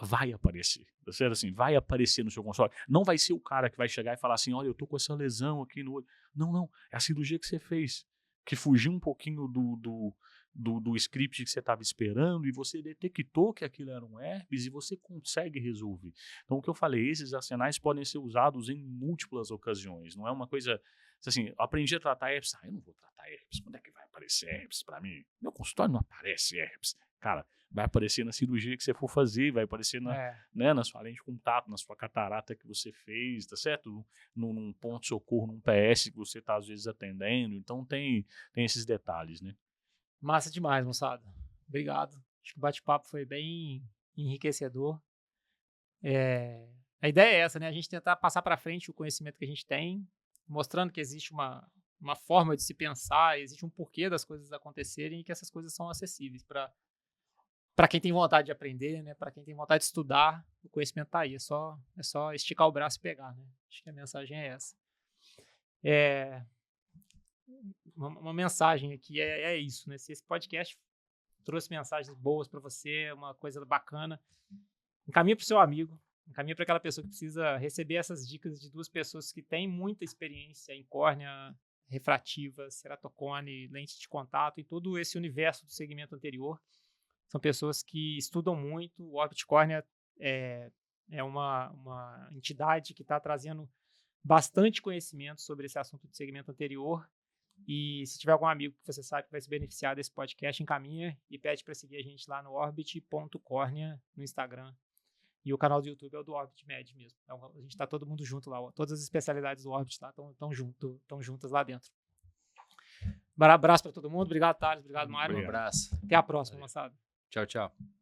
Vai aparecer, tá certo? Assim, vai aparecer no seu consultório. Não vai ser o cara que vai chegar e falar assim, olha, eu tô com essa lesão aqui no olho. Não, é a cirurgia que você fez, que fugiu um pouquinho do script que você estava esperando e você detectou que aquilo era um herpes e você consegue resolver. Então, o que eu falei, esses arsenais podem ser usados em múltiplas ocasiões. Não é uma coisa assim, aprendi a tratar herpes. Eu não vou tratar herpes. Quando é que vai aparecer herpes para mim? Meu consultório não aparece herpes. Cara, vai aparecer na cirurgia que você for fazer, vai aparecer né, na sua lente de contato, na sua catarata que você fez, tá certo? Num ponto de socorro, num PS que você está às vezes atendendo. Então tem esses detalhes, né? Massa demais, moçada. Obrigado. Acho que o bate-papo foi bem enriquecedor. A ideia é essa, né? A gente tentar passar para frente o conhecimento que a gente tem, mostrando que existe uma forma de se pensar, existe um porquê das coisas acontecerem e que essas coisas são acessíveis para quem tem vontade de aprender, né? Para quem tem vontade de estudar, o conhecimento está aí. É só esticar o braço e pegar, né? Acho que a mensagem é essa. Uma mensagem aqui é isso, né? Se esse podcast trouxe mensagens boas para você, uma coisa bacana, encaminha para o seu amigo, encaminha para aquela pessoa que precisa receber essas dicas de duas pessoas que têm muita experiência em córnea refrativa, ceratocone, lente de contato e todo esse universo do segmento anterior. São pessoas que estudam muito. O Orbit Córnea é uma entidade que está trazendo bastante conhecimento sobre esse assunto de segmento anterior. E se tiver algum amigo que você sabe que vai se beneficiar desse podcast, encaminha e pede para seguir a gente lá no orbit.cornea no Instagram. E o canal do YouTube é o do Orbit Med mesmo. Então, a gente está todo mundo junto lá. Todas as especialidades do Orbit lá estão juntas lá dentro. Um abraço para todo mundo. Obrigado, Thales. Obrigado, Mário. Um abraço. Até a próxima, moçada. Tchau, tchau.